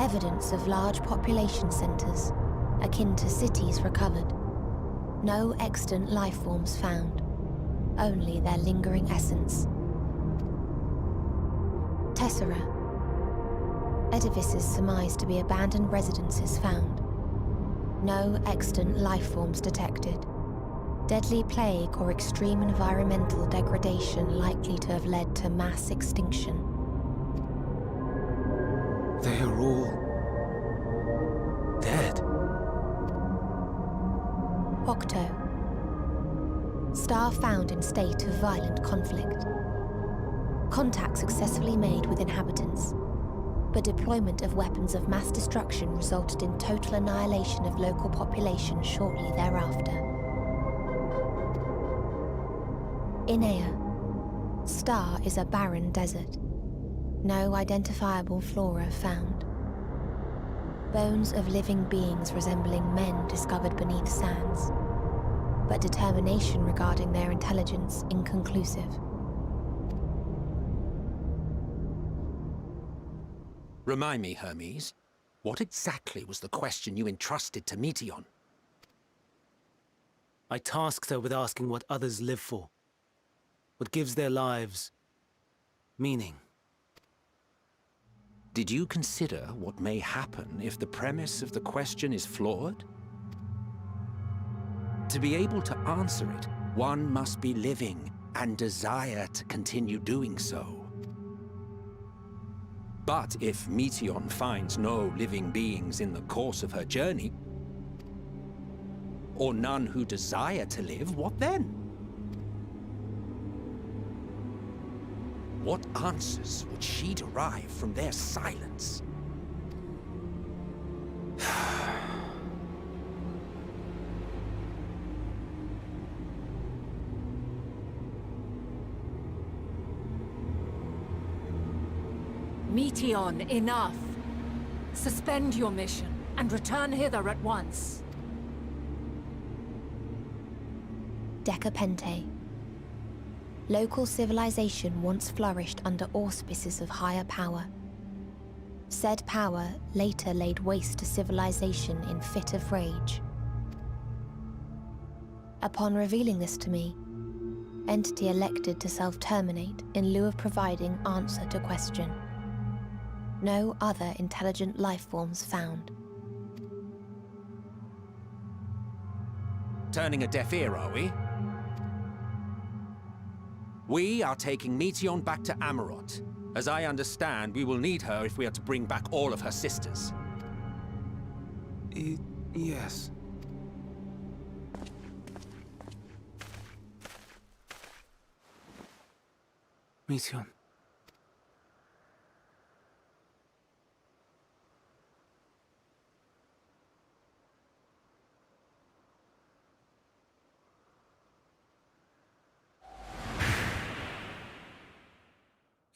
Evidence of large population centers, akin to cities recovered. No extant life forms found, only their lingering essence. Tessera. Edifices surmised to be abandoned residences found. No extant life forms detected. Deadly plague or extreme environmental degradation likely to have led to mass extinction. They are all... dead. Octo. Star found in state of violent conflict. Contact successfully made with inhabitants, but deployment of weapons of mass destruction resulted in total annihilation of local population shortly thereafter. Inea. Star is a barren desert. No identifiable flora found. Bones of living beings resembling men discovered beneath sands, but determination regarding their intelligence inconclusive. Remind me, Hermes, what exactly was the question you entrusted to Meteion? I tasked her with asking what others live for. What gives their lives meaning. Did you consider what may happen if the premise of the question is flawed? To be able to answer it, one must be living and desire to continue doing so. But if Meteion finds no living beings in the course of her journey, or none who desire to live, what then? What answers would she derive from their silence? Meteon, enough! Suspend your mission, and return hither at once. Decapente. Local civilization once flourished under auspices of higher power. Said power later laid waste to civilization in fit of rage. Upon revealing this to me, entity elected to self-terminate in lieu of providing answer to question. No other intelligent life forms found. Turning a deaf ear, are we? We are taking Meteon back to Amarot. As I understand, we will need her if we are to bring back all of her sisters. Yes. Meteon.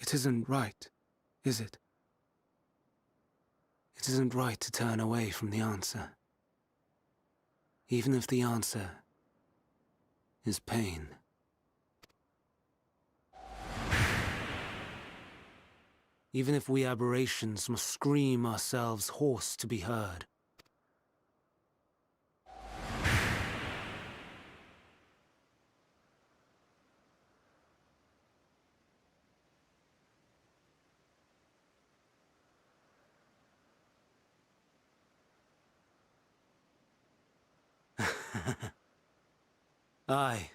It isn't right, is it? It isn't right to turn away from the answer. Even if the answer is pain. Even if we aberrations must scream ourselves hoarse to be heard. Aye.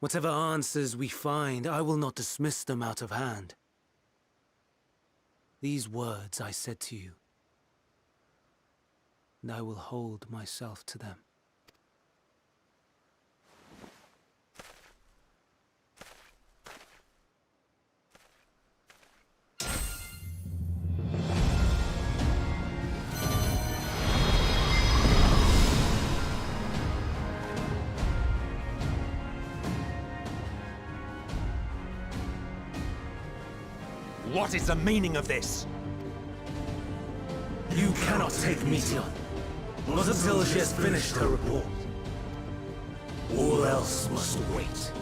Whatever answers we find, I will not dismiss them out of hand. These words I said to you, and I will hold myself to them. What is the meaning of this? You cannot take Meteon, not until she has finished her report. All else must wait.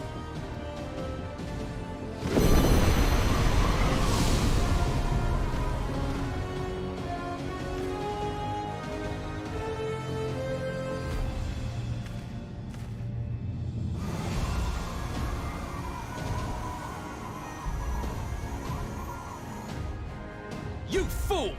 You fool!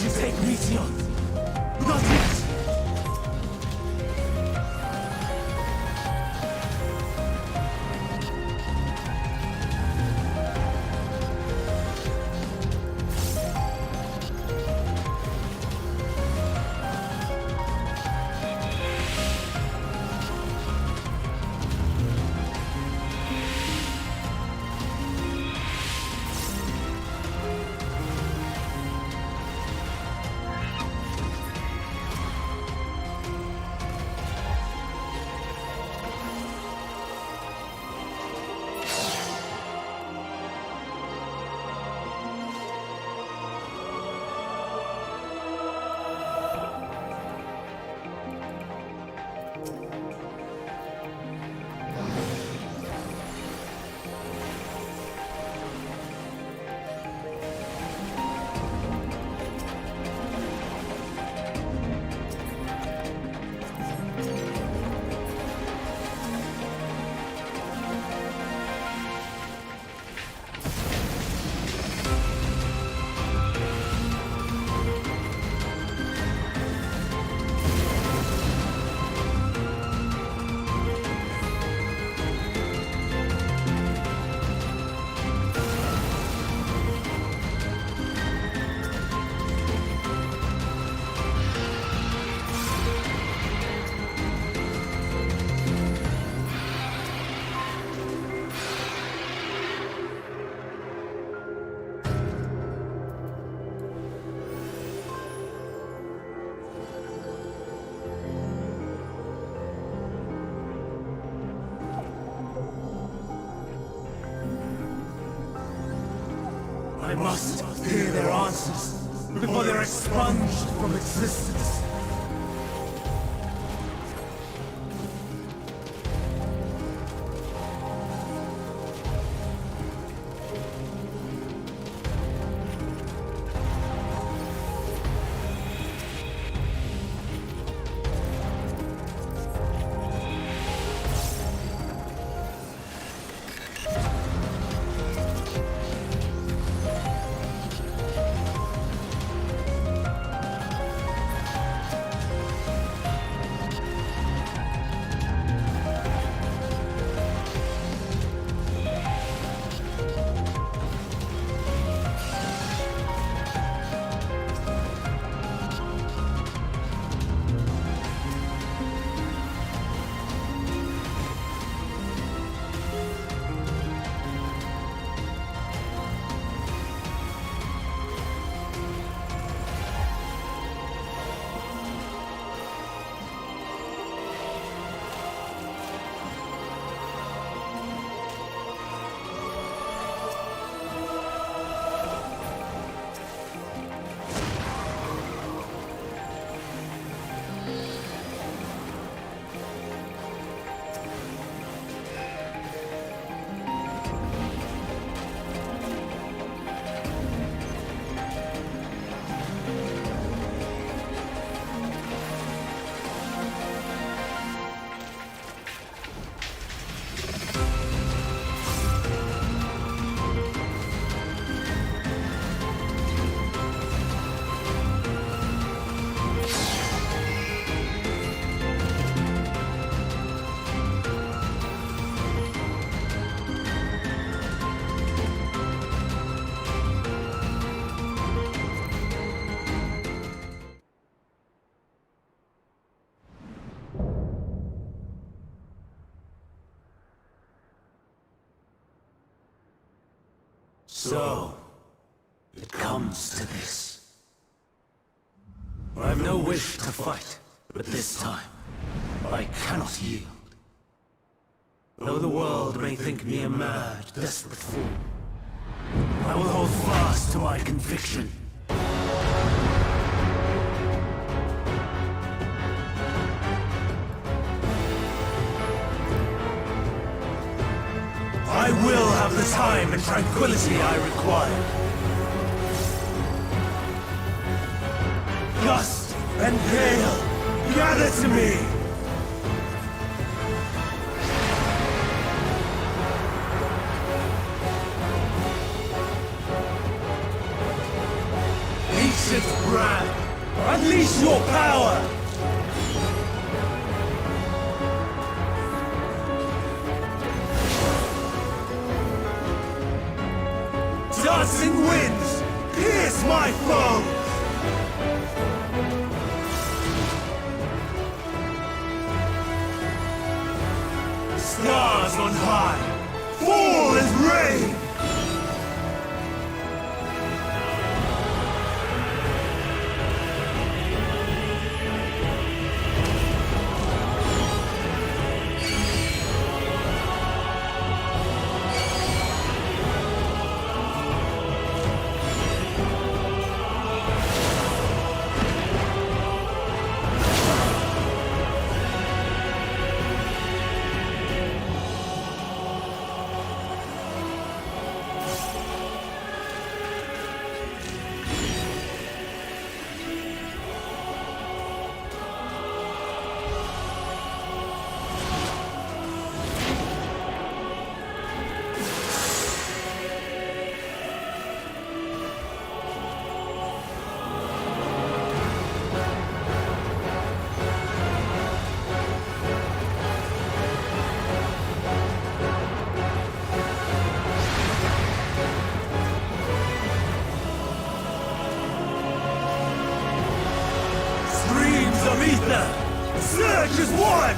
you take Meteon? Not yet! I must hear their answers before they're expunged from existence. So, it comes to this. I have no wish to fight, but this time, I cannot yield. Though the world may think me a mad, desperate fool, I will hold fast to my conviction. I will have the time and tranquility I require. Gust and gale, gather to me! Ancient Ram! Unleash your power! Dancing winds, pierce my foe! Stars on high, fall as rain! Surge is one!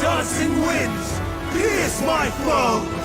Dancing winds, pierce my foes!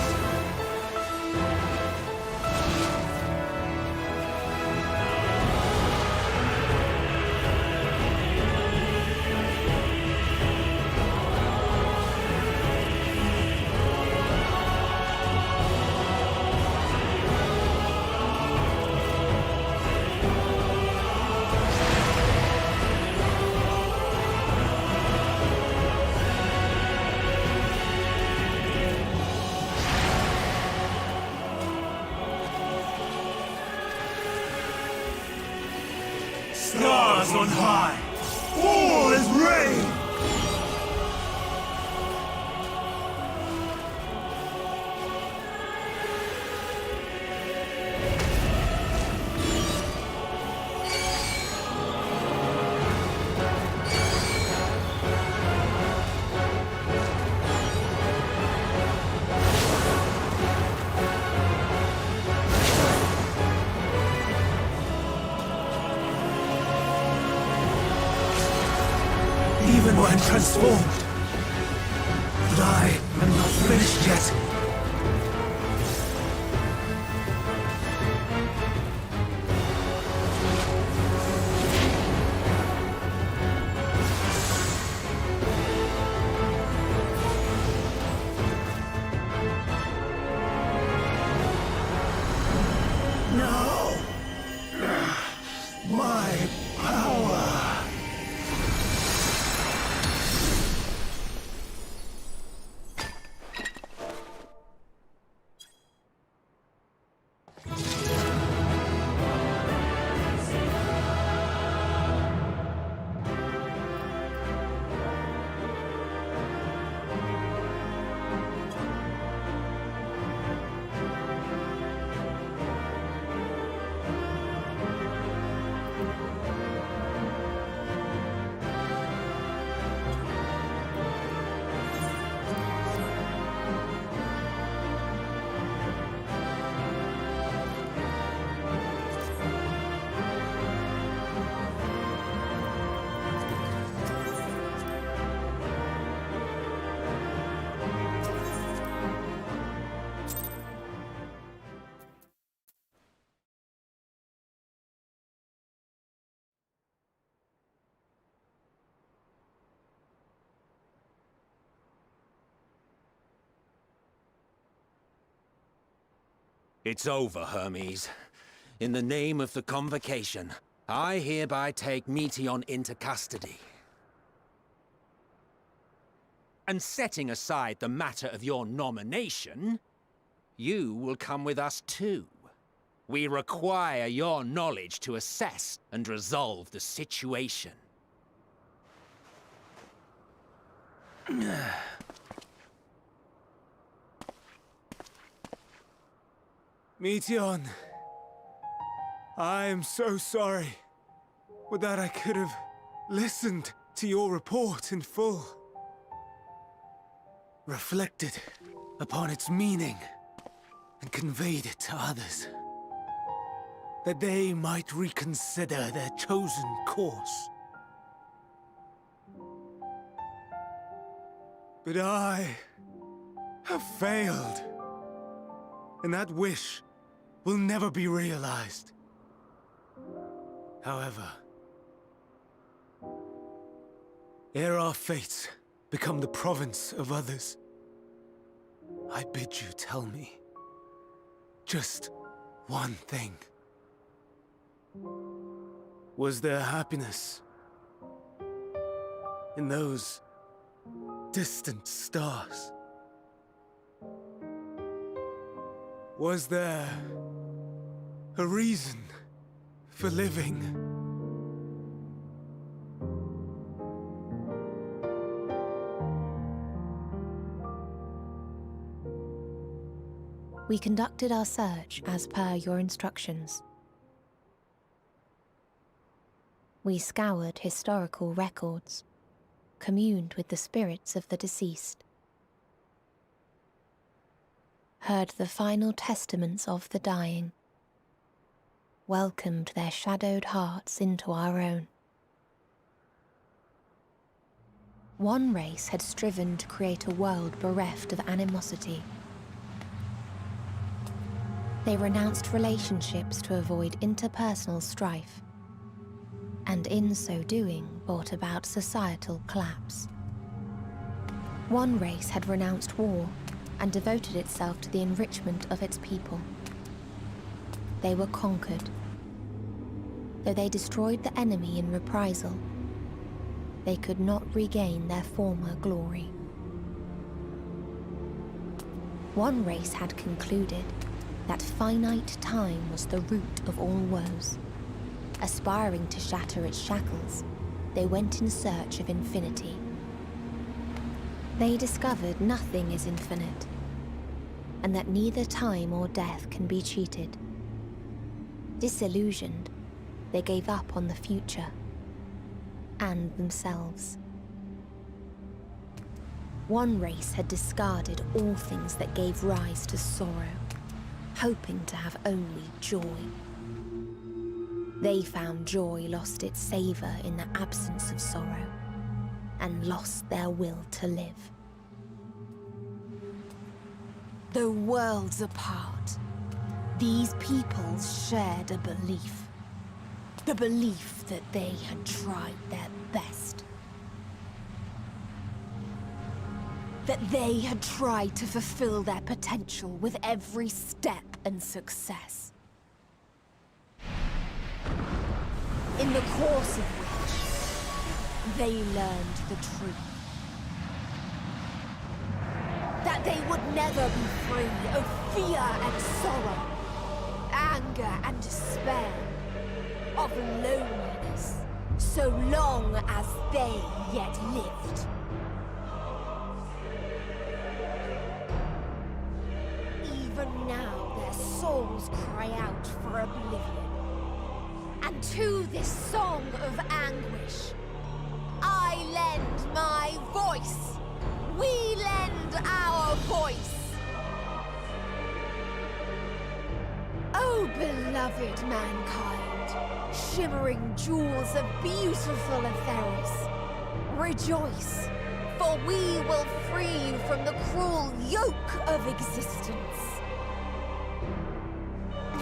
Stars on high, fall as rain! Even when transformed. But I am not finished yet. No! My power! It's over, Hermes. In the name of the Convocation, I hereby take Meteion into custody. And setting aside the matter of your nomination, you will come with us too. We require your knowledge to assess and resolve the situation. Meteion, I am so sorry. Would that I could have listened to your report in full. Reflected upon its meaning and conveyed it to others, that they might reconsider their chosen course. But I have failed, and that wish will never be realized. However, ere our fates become the province of others, I bid you tell me just one thing. Was there happiness in those distant stars? Was there a reason for living? We conducted our search as per your instructions. We scoured historical records, communed with the spirits of the deceased, heard the final testaments of the dying, welcomed their shadowed hearts into our own. One race had striven to create a world bereft of animosity. They renounced relationships to avoid interpersonal strife, and in so doing brought about societal collapse. One race had renounced war and devoted itself to the enrichment of its people. They were conquered. Though they destroyed the enemy in reprisal, they could not regain their former glory. One race had concluded that finite time was the root of all woes. Aspiring to shatter its shackles, they went in search of infinity. They discovered nothing is infinite, and that neither time or death can be cheated. Disillusioned, they gave up on the future and themselves. One race had discarded all things that gave rise to sorrow, hoping to have only joy. They found joy lost its savor in the absence of sorrow, and lost their will to live. Though worlds apart, these peoples shared a belief. The belief that they had tried their best. That they had tried to fulfill their potential with every step and success. In the course of which, they learned the truth. That they would never be free of fear and sorrow, anger and despair, of loneliness, so long as they yet lived. Even now their souls cry out for oblivion. And to this song of anguish, I lend my voice. We lend our voice. Oh, beloved mankind, shimmering jewels of beautiful Atheris, rejoice, for we will free you from the cruel yoke of existence.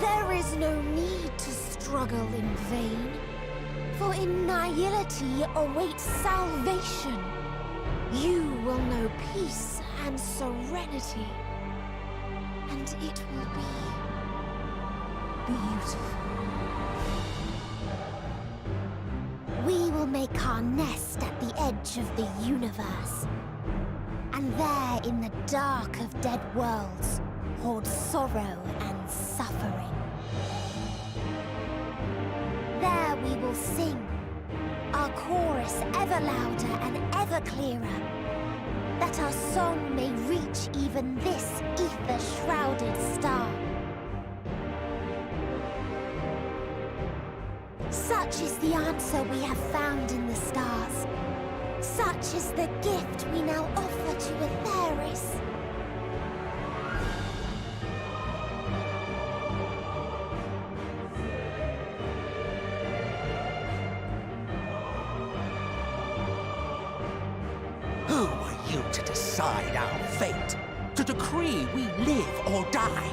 There is no need to struggle in vain, for in nihility awaits salvation. You will know peace and serenity, and it will be beautiful. We will make our nest at the edge of the universe. And there, in the dark of dead worlds, hoard sorrow and suffering. There we will sing, our chorus ever louder and ever clearer, that our song may reach even this ether-shrouded star. Such is the answer we have found in the stars. Such is the gift we now offer to Aetheris. Who are you to decide our fate? To decree we live or die?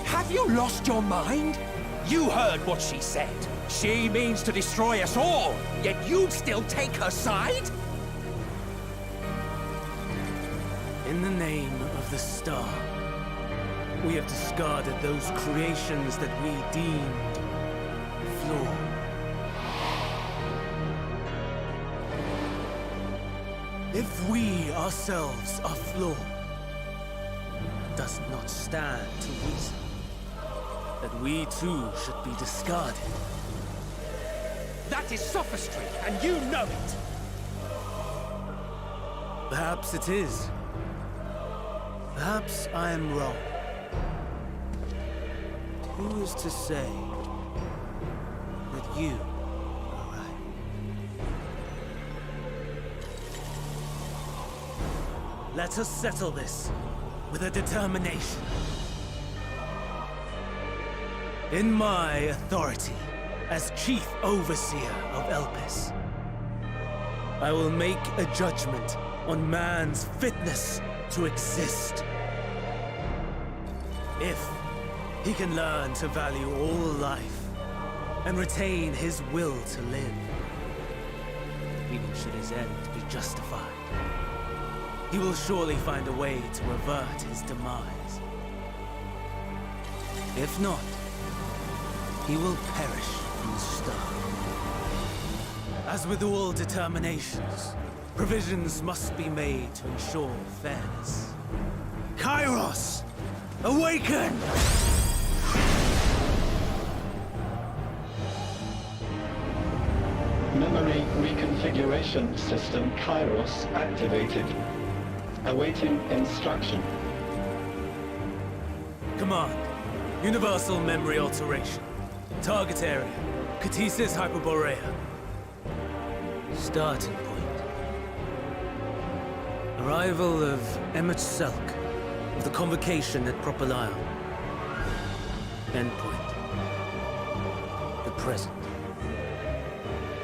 Have you lost your mind? You heard what she said. She means to destroy us all, yet you'd still take her side? In the name of the star, we have discarded those creations that we deemed flawed. If we ourselves are flawed, it does not stand to reason that we too should be discarded. That is sophistry, and you know it! Perhaps it is. Perhaps I am wrong. Who is to say that you are right? Let us settle this with a determination. In my authority as Chief Overseer of Elpis, I will make a judgment on man's fitness to exist. If he can learn to value all life and retain his will to live, even should his end be justified, he will surely find a way to avert his demise. If not, he will perish from the start. As with all determinations, provisions must be made to ensure fairness. Kairos! Awaken! Memory reconfiguration system Kairos activated. Awaiting instruction. Command. Universal memory alteration. Target area. Catesis Hyperborea. Starting point. Arrival of Emmet Selk of the Convocation at Propylion. Endpoint. The present.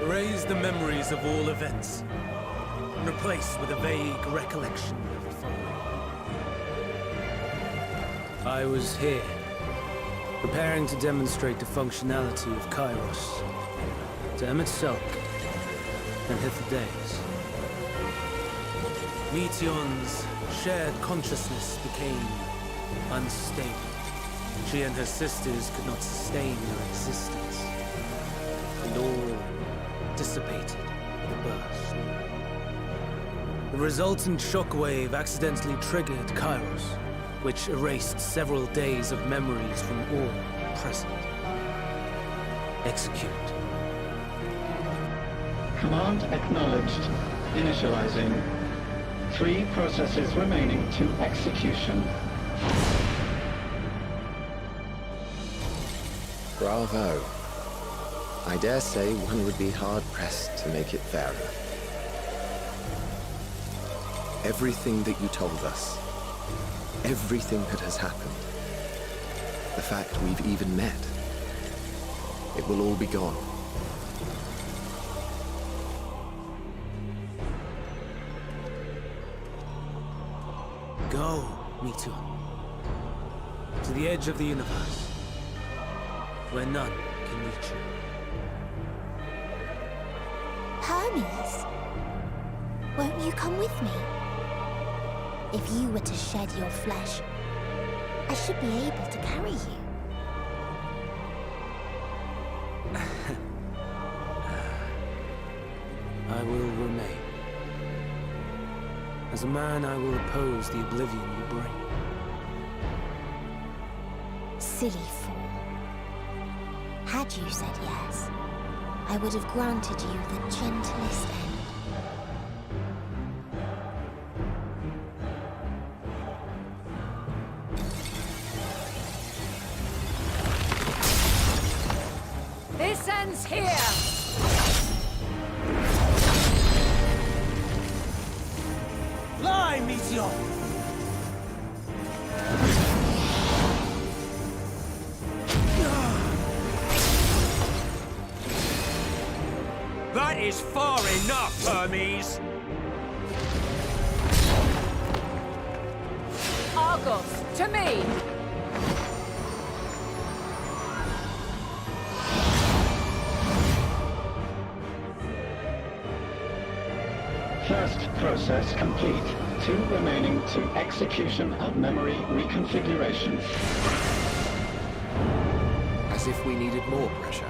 Erase the memories of all events, and replace with a vague recollection of the following. I was here, preparing to demonstrate the functionality of Kairos to Emmet Selk and Hitherdays. Meteon's shared consciousness became unstable. She and her sisters could not sustain their existence, and all dissipated in a burst. The resultant shockwave accidentally triggered Kairos, which erased several days of memories from all present. Execute. Command acknowledged. Initializing. 3 processes remaining to execution. Bravo. I dare say one would be hard-pressed to make it fairer. Everything that you told us, everything that has happened, the fact we've even met, it will all be gone. Go, Meteon. To the edge of the universe. where none can reach you. Hermes, won't you come with me? If you were to shed your flesh, I should be able to carry you. I will remain. As a man, I will oppose the oblivion you bring. Silly fool. Had you said yes, I would have granted you the gentlest end. This ends here! Fly, Meteor! That is far enough, Hermes! Argos, to me! First process complete. 2 remaining to execution of memory reconfiguration. As if we needed more pressure.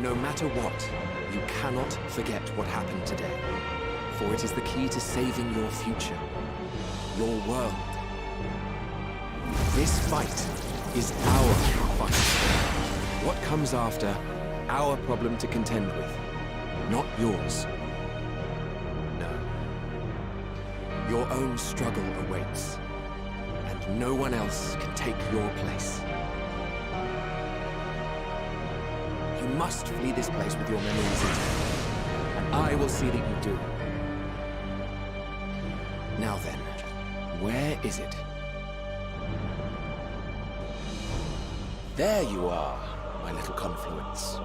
No matter what, you cannot forget what happened today. For it is the key to saving your future. Your world. This fight is our fight. What comes after, our problem to contend with. Not yours. No. Your own struggle awaits. And no one else can take your place. You must flee this place with your memories intact. And I will see that you do. Now then, where is it? There you are, my little confluence.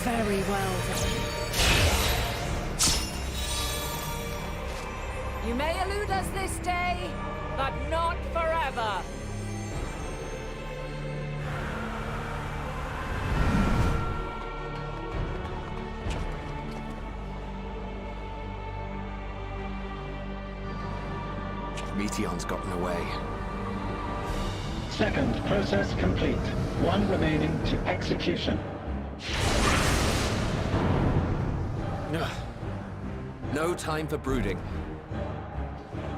Very well, then. You may elude us this day, but not forever. Meteon's gotten away. Second process complete. 1 remaining to execution. Ugh. No time for brooding.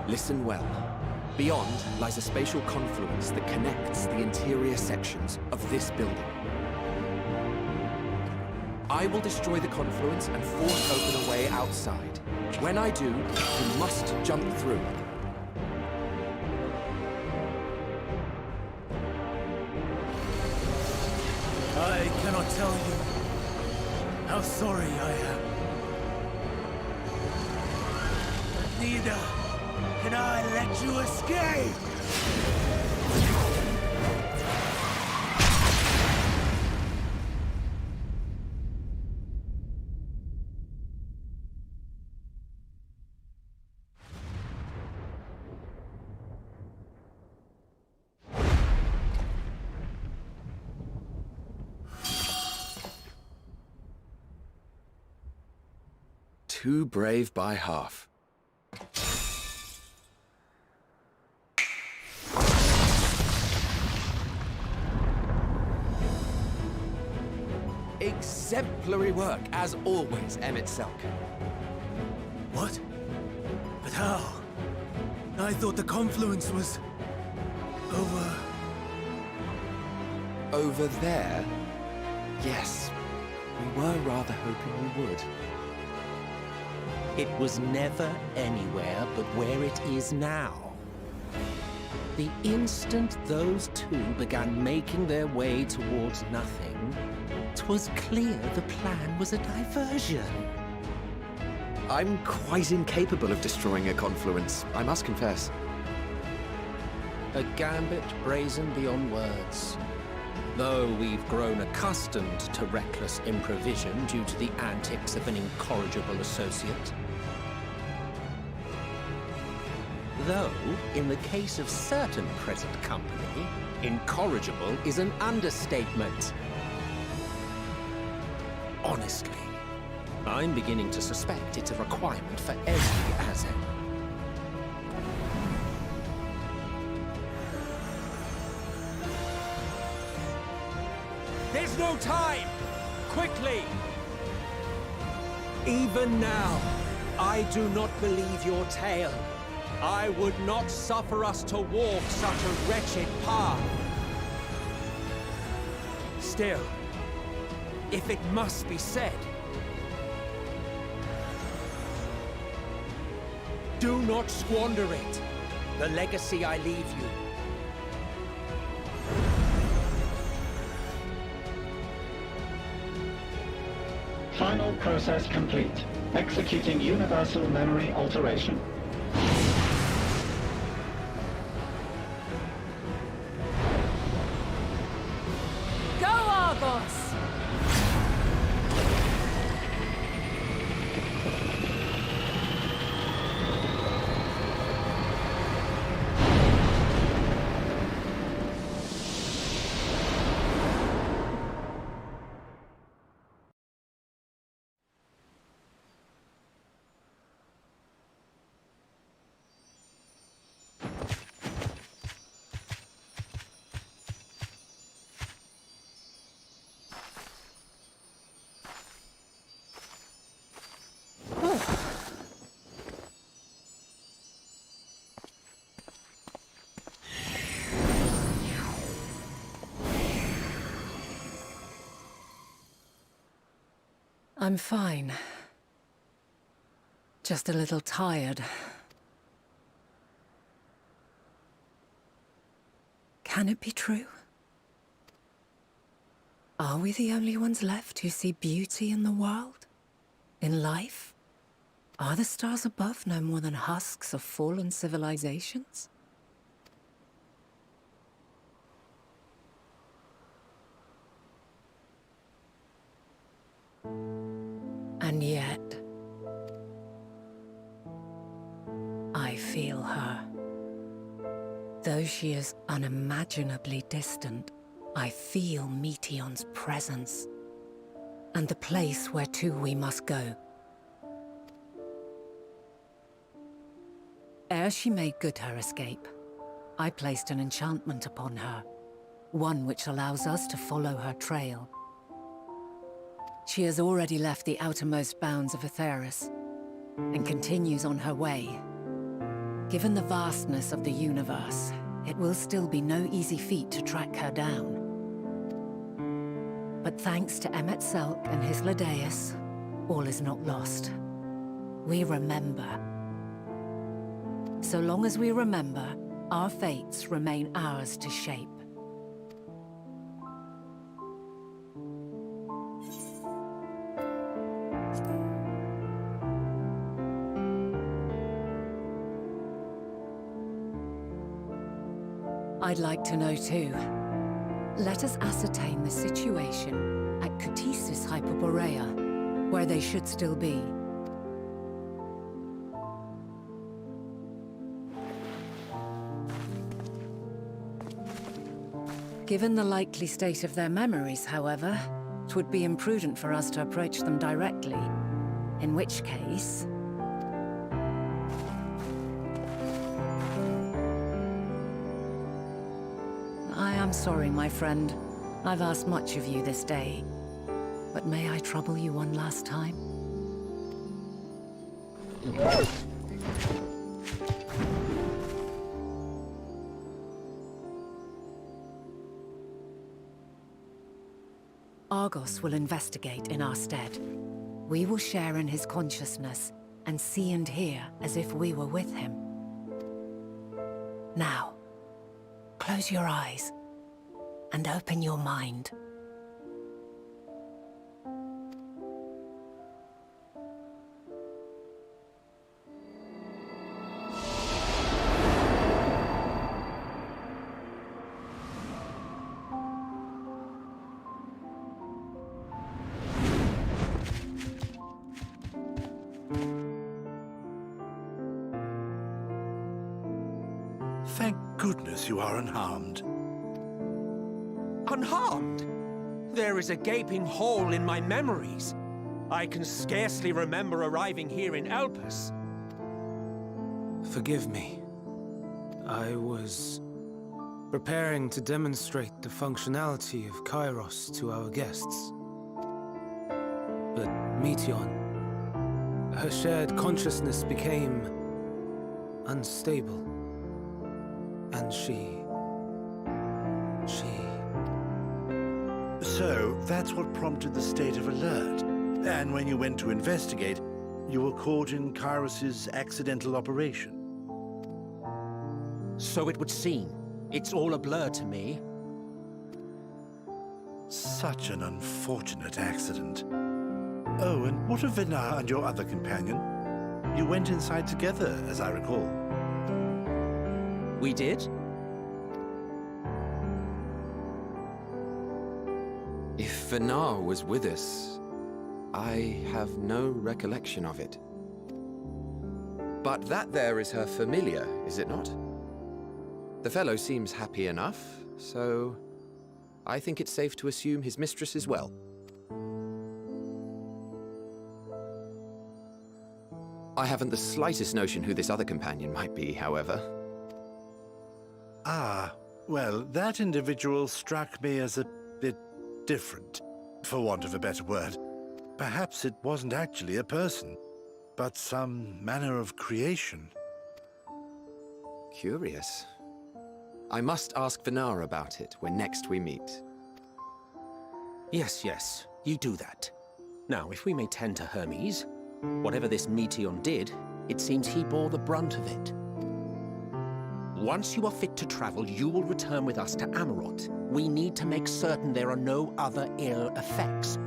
Listen well. Beyond lies a spatial confluence that connects the interior sections of this building. I will destroy the confluence and force open a way outside. When I do, you must jump through. I cannot tell you how sorry I am. Neither can I let you escape! Too brave by half. Exemplary work, as always, Emmett Selk. What? But how? I thought the confluence was... over... Over there? Yes. We were rather hoping we would. It was never anywhere but where it is now. The instant those two began making their way towards nothing, 'twas clear the plan was a diversion. I'm quite incapable of destroying a confluence, I must confess. A gambit brazen beyond words. Though we've grown accustomed to reckless improvision due to the antics of an incorrigible associate. Though, in the case of certain present company, incorrigible is an understatement. Honestly, I'm beginning to suspect it's a requirement for every Azen. There's no time! Quickly! Even now, I do not believe your tale. I would not suffer us to walk such a wretched path. Still, if it must be said, do not squander it, the legacy I leave you. Final process complete. Executing universal memory alteration. Go, Argos! I'm fine. Just a little tired. Can it be true? Are we the only ones left who see beauty in the world? In life? Are the stars above no more than husks of fallen civilizations? And yet, I feel her. Though she is unimaginably distant, I feel Meteion's presence, and the place where to we must go. Ere she made good her escape, I placed an enchantment upon her, one which allows us to follow her trail. She has already left the outermost bounds of Aetheris, and continues on her way. Given the vastness of the universe, it will still be no easy feat to track her down. But thanks to Emet-Selch and his Ladeus, all is not lost. We remember. So long as we remember, our fates remain ours to shape. I'd like to know too. Let us ascertain the situation at Cutisis Hyperborea, where they should still be. Given the likely state of their memories, however, it would be imprudent for us to approach them directly. In which case... I am sorry, my friend. I've asked much of you this day. But may I trouble you one last time? Argos will investigate in our stead. We will share in his consciousness and see and hear as if we were with him. Now, close your eyes and open your mind. Thank goodness you are unharmed. Unharmed? There is a gaping hole in my memories. I can scarcely remember arriving here in Elpis. Forgive me. I was preparing to demonstrate the functionality of Kairos to our guests. But Meteion, her shared consciousness became unstable. And she... So, that's what prompted the state of alert. And when you went to investigate, you were caught in Kairos's accidental operation. So it would seem. It's all a blur to me. Such an unfortunate accident. Oh, and what of Vinar and your other companion? You went inside together, as I recall. We did? If Vinar was with us, I have no recollection of it. But that there is her familiar, is it not? The fellow seems happy enough, so I think it's safe to assume his mistress is well. I haven't the slightest notion who this other companion might be, however. Ah, well, that individual struck me as a bit different, for want of a better word. Perhaps it wasn't actually a person, but some manner of creation. Curious. I must ask Vinar about it when next we meet. Yes, yes, you do that. Now, if we may tend to Hermes, whatever this Meteion did, it seems he bore the brunt of it. Once you are fit to travel, you will return with us to Amarot. We need to make certain there are no other ill effects.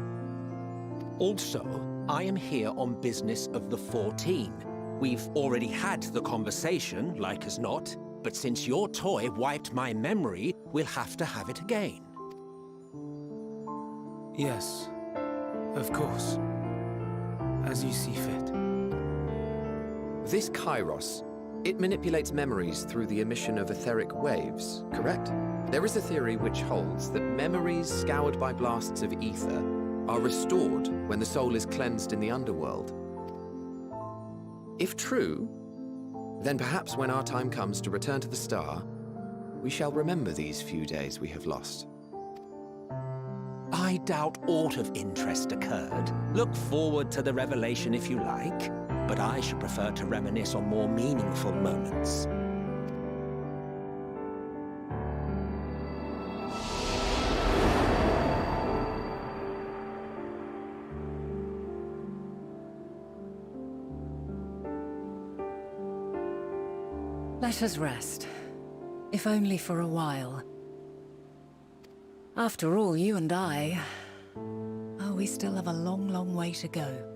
Also, I am here on business of the 14. We've already had the conversation, like as not, but since your toy wiped my memory, we'll have to have it again. Yes, of course. As you see fit. This Kairos, it manipulates memories through the emission of etheric waves, correct? There is a theory which holds that memories scoured by blasts of ether are restored when the soul is cleansed in the underworld. If true, then perhaps when our time comes to return to the star, we shall remember these few days we have lost. I doubt aught of interest occurred. Look forward to the revelation if you like, but I should prefer to reminisce on more meaningful moments. Let us rest, if only for a while. After all, you and I... oh, we still have a long, long way to go.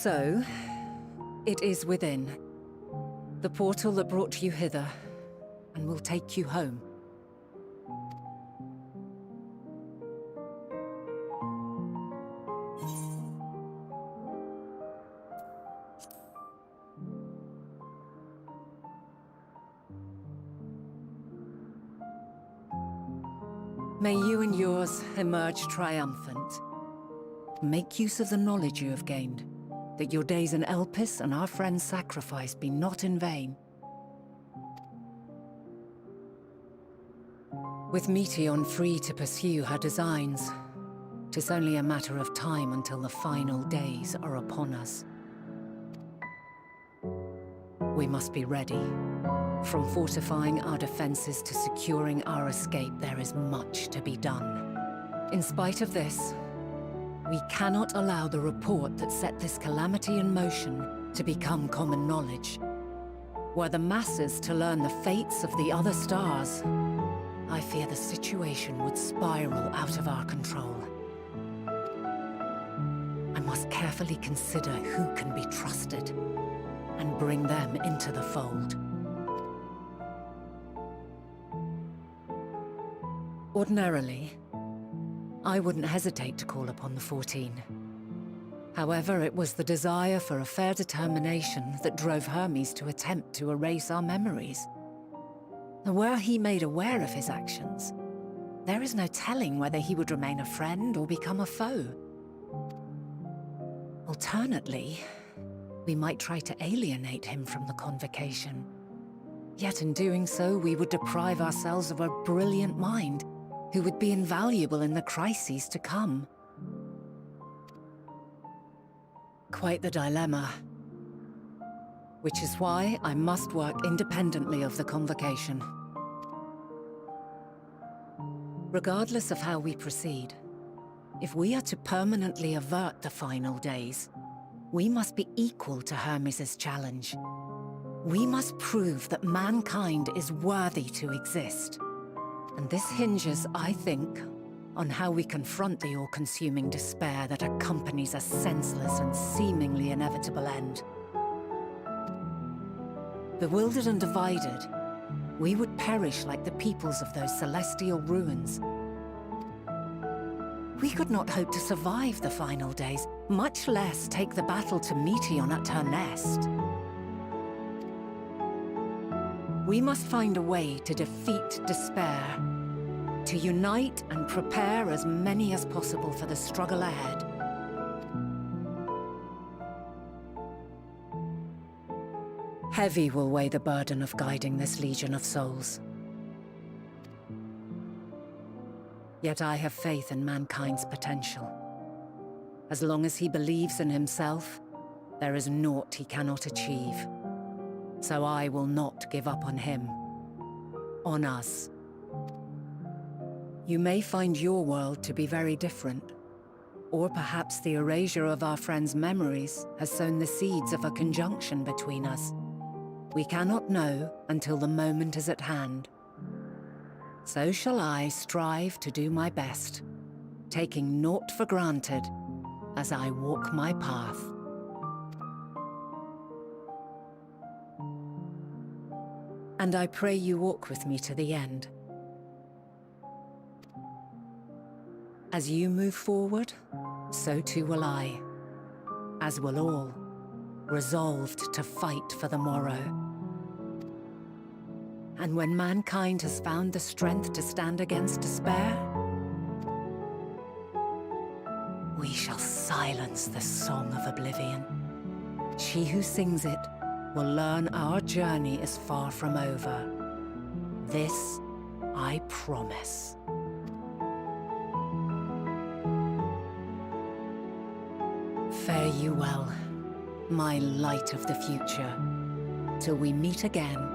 So, it is within. The portal that brought you hither, and will take you home. May you and yours emerge triumphant. Make use of the knowledge you have gained, that your days in Elpis and our friend's sacrifice be not in vain. With Meteion free to pursue her designs, 'tis only a matter of time until the final days are upon us. We must be ready. From fortifying our defenses to securing our escape, there is much to be done. In spite of this, we cannot allow the report that set this calamity in motion to become common knowledge. Were the masses to learn the fates of the other stars, I fear the situation would spiral out of our control. I must carefully consider who can be trusted and bring them into the fold. Ordinarily, I wouldn't hesitate to call upon the 14. However, it was the desire for a fair determination that drove Hermes to attempt to erase our memories. And were he made aware of his actions, there is no telling whether he would remain a friend or become a foe. Alternately, we might try to alienate him from the convocation. Yet in doing so, we would deprive ourselves of a brilliant mind who would be invaluable in the crises to come. Quite the dilemma. Which is why I must work independently of the convocation. Regardless of how we proceed, if we are to permanently avert the final days, we must be equal to Hermes' challenge. We must prove that mankind is worthy to exist. And this hinges, I think, on how we confront the all-consuming despair that accompanies a senseless and seemingly inevitable end. Bewildered and divided, we would perish like the peoples of those celestial ruins. We could not hope to survive the final days, much less take the battle to Meteion at her nest. We must find a way to defeat despair, to unite and prepare as many as possible for the struggle ahead. Heavy will weigh the burden of guiding this legion of souls. Yet I have faith in mankind's potential. As long as he believes in himself, there is naught he cannot achieve. So I will not give up on him, on us. You may find your world to be very different, or perhaps the erasure of our friend's memories has sown the seeds of a conjunction between us. We cannot know until the moment is at hand. So shall I strive to do my best, taking naught for granted as I walk my path. And I pray you walk with me to the end. As you move forward, so too will I, as will all, resolved to fight for the morrow. And when mankind has found the strength to stand against despair, we shall silence the song of oblivion. She who sings it will learn our journey is far from over. This I promise. Fare you well, my light of the future, till we meet again.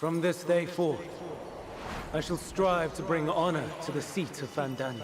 From this day forth, I shall strive to bring honor to the seat of Vandani.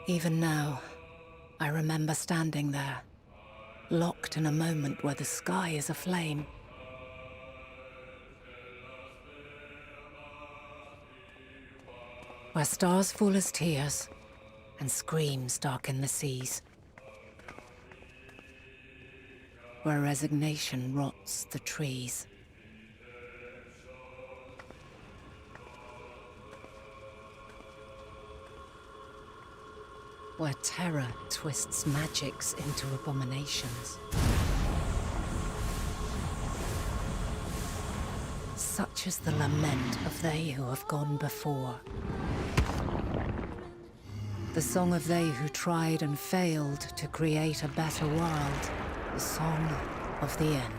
Even now, I remember standing there, locked in a moment where the sky is aflame. Where stars fall as tears, and screams darken the seas. Where resignation rots the trees. Where terror twists magics into abominations. Such is the lament of they who have gone before. The song of they who tried and failed to create a better world. The song of the end.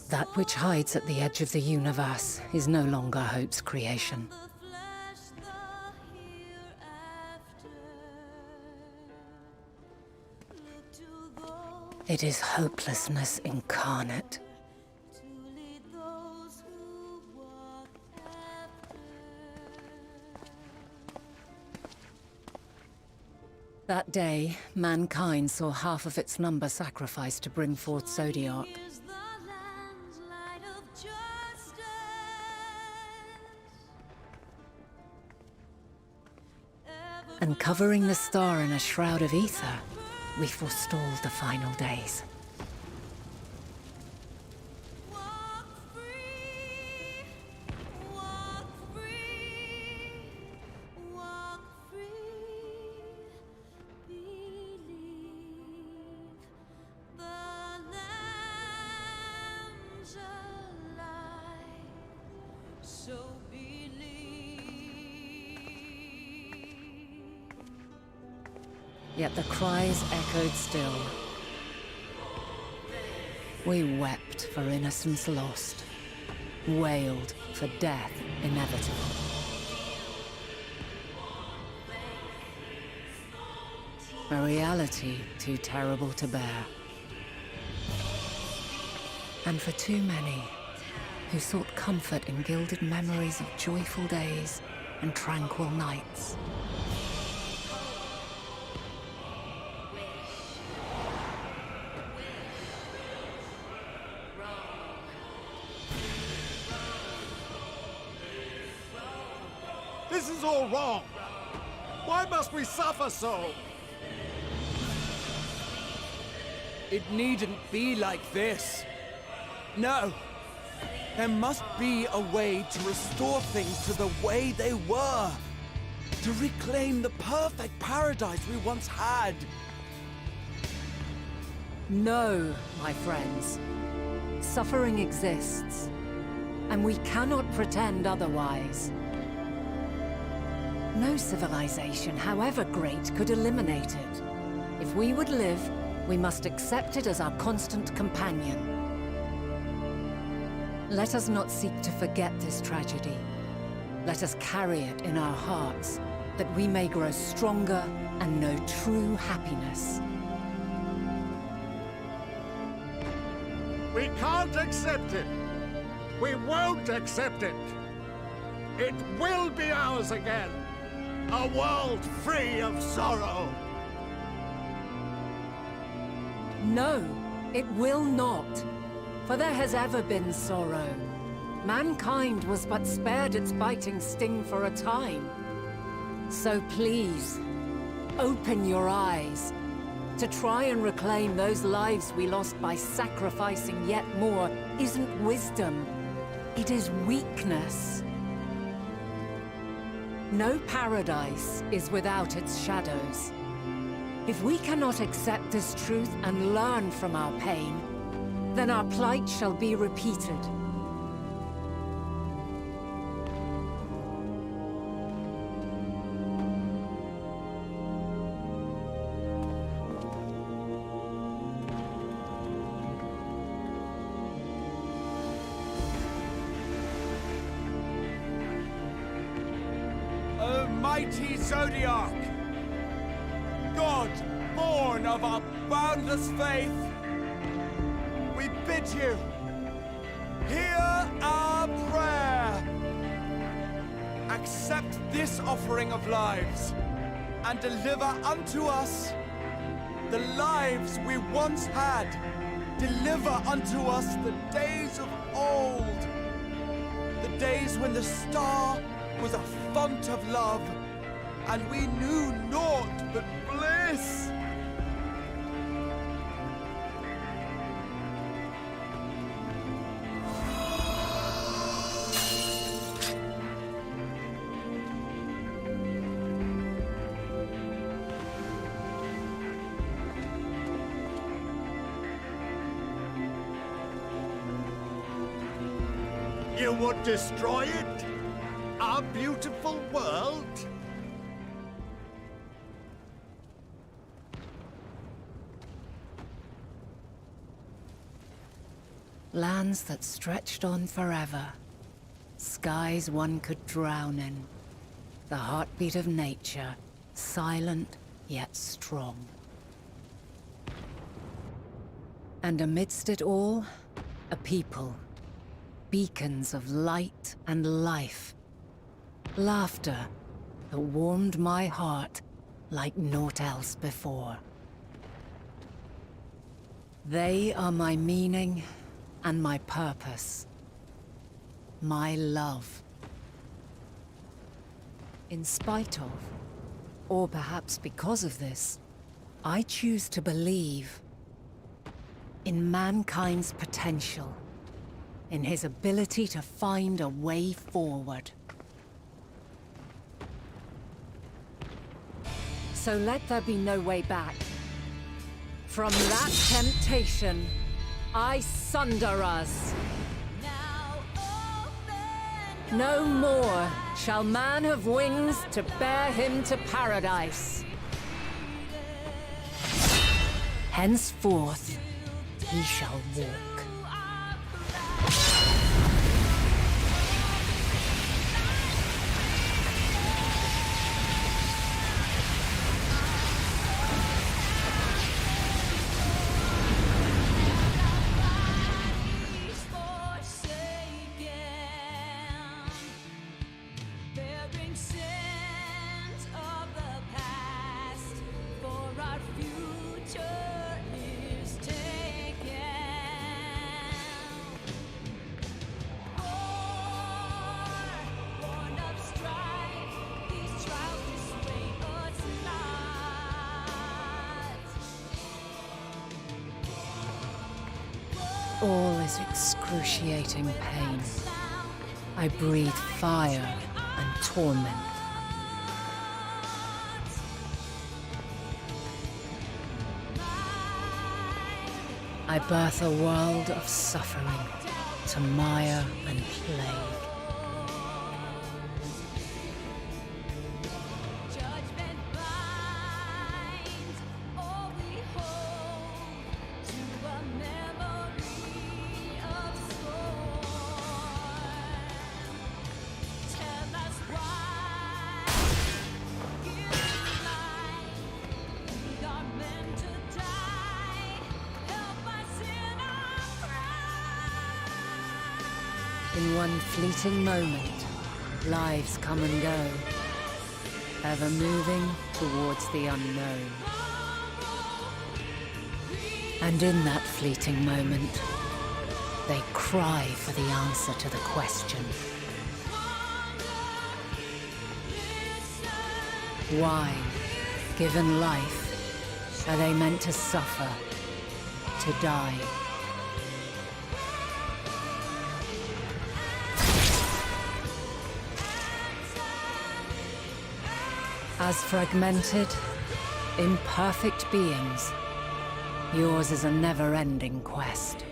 That which hides at the edge of the universe is no longer hope's creation. It is hopelessness incarnate. That day, mankind saw half of its number sacrificed to bring forth Zodiac. And covering the star in a shroud of ether, we forestalled the final days. Yet the cries echoed still. We wept for innocence lost, wailed for death inevitable. A reality too terrible to bear. And for too many who sought comfort in gilded memories of joyful days and tranquil nights. This is all wrong! Why must we suffer so? It needn't be like this. No. There must be a way to restore things to the way they were. To reclaim the perfect paradise we once had. No, my friends. Suffering exists, and we cannot pretend otherwise. No civilization, however great, could eliminate it. If we would live, we must accept it as our constant companion. Let us not seek to forget this tragedy. Let us carry it in our hearts, that we may grow stronger and know true happiness. We can't accept it! We won't accept it! It will be ours again! A world free of sorrow! No, it will not. For there has ever been sorrow. Mankind was but spared its biting sting for a time. So please, open your eyes. To try and reclaim those lives we lost by sacrificing yet more isn't wisdom. It is weakness. No paradise is without its shadows. If we cannot accept this truth and learn from our pain, then our plight shall be repeated. O mighty Zodiac! God, born of our boundless faith, we bid you, hear our prayer. Accept this offering of lives, and deliver unto us the lives we once had. Deliver unto us the days of old, the days when the star was a font of love, and we knew naught but bliss. You would destroy it? Our beautiful world? Lands that stretched on forever. Skies one could drown in. The heartbeat of nature, silent yet strong. And amidst it all, a people. Beacons of light and life. Laughter that warmed my heart like naught else before. They are my meaning and my purpose. My love. In spite of, or perhaps because of this, I choose to believe in mankind's potential, in his ability to find a way forward. So let there be no way back. From that temptation, I sunder us. No more shall man have wings to bear him to paradise. Henceforth, he shall walk. All is excruciating pain. I breathe fire and torment. I birth a world of suffering to mire and plague. In one fleeting moment, lives come and go, ever moving towards the unknown. And in that fleeting moment, they cry for the answer to the question. Why, given life, are they meant to suffer, to die? As fragmented, imperfect beings, yours is a never-ending quest.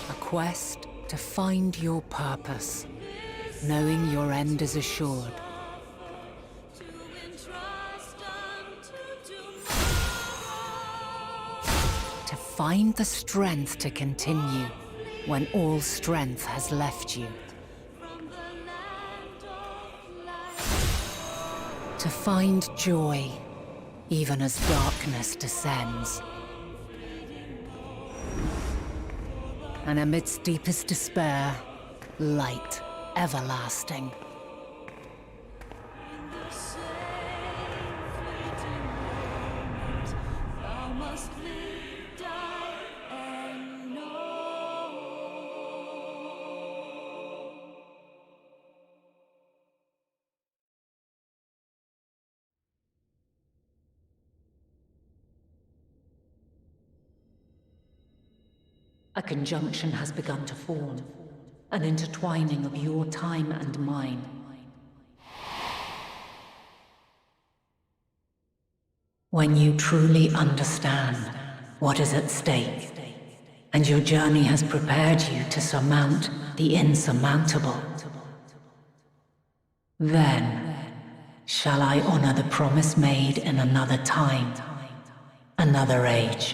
A quest to find your purpose, knowing your end is assured. To find the strength to continue when all strength has left you. To find joy, even as darkness descends. And amidst deepest despair, light everlasting. A conjunction has begun to form, an intertwining of your time and mine. When you truly understand what is at stake, and your journey has prepared you to surmount the insurmountable, then shall I honor the promise made in another time, another age.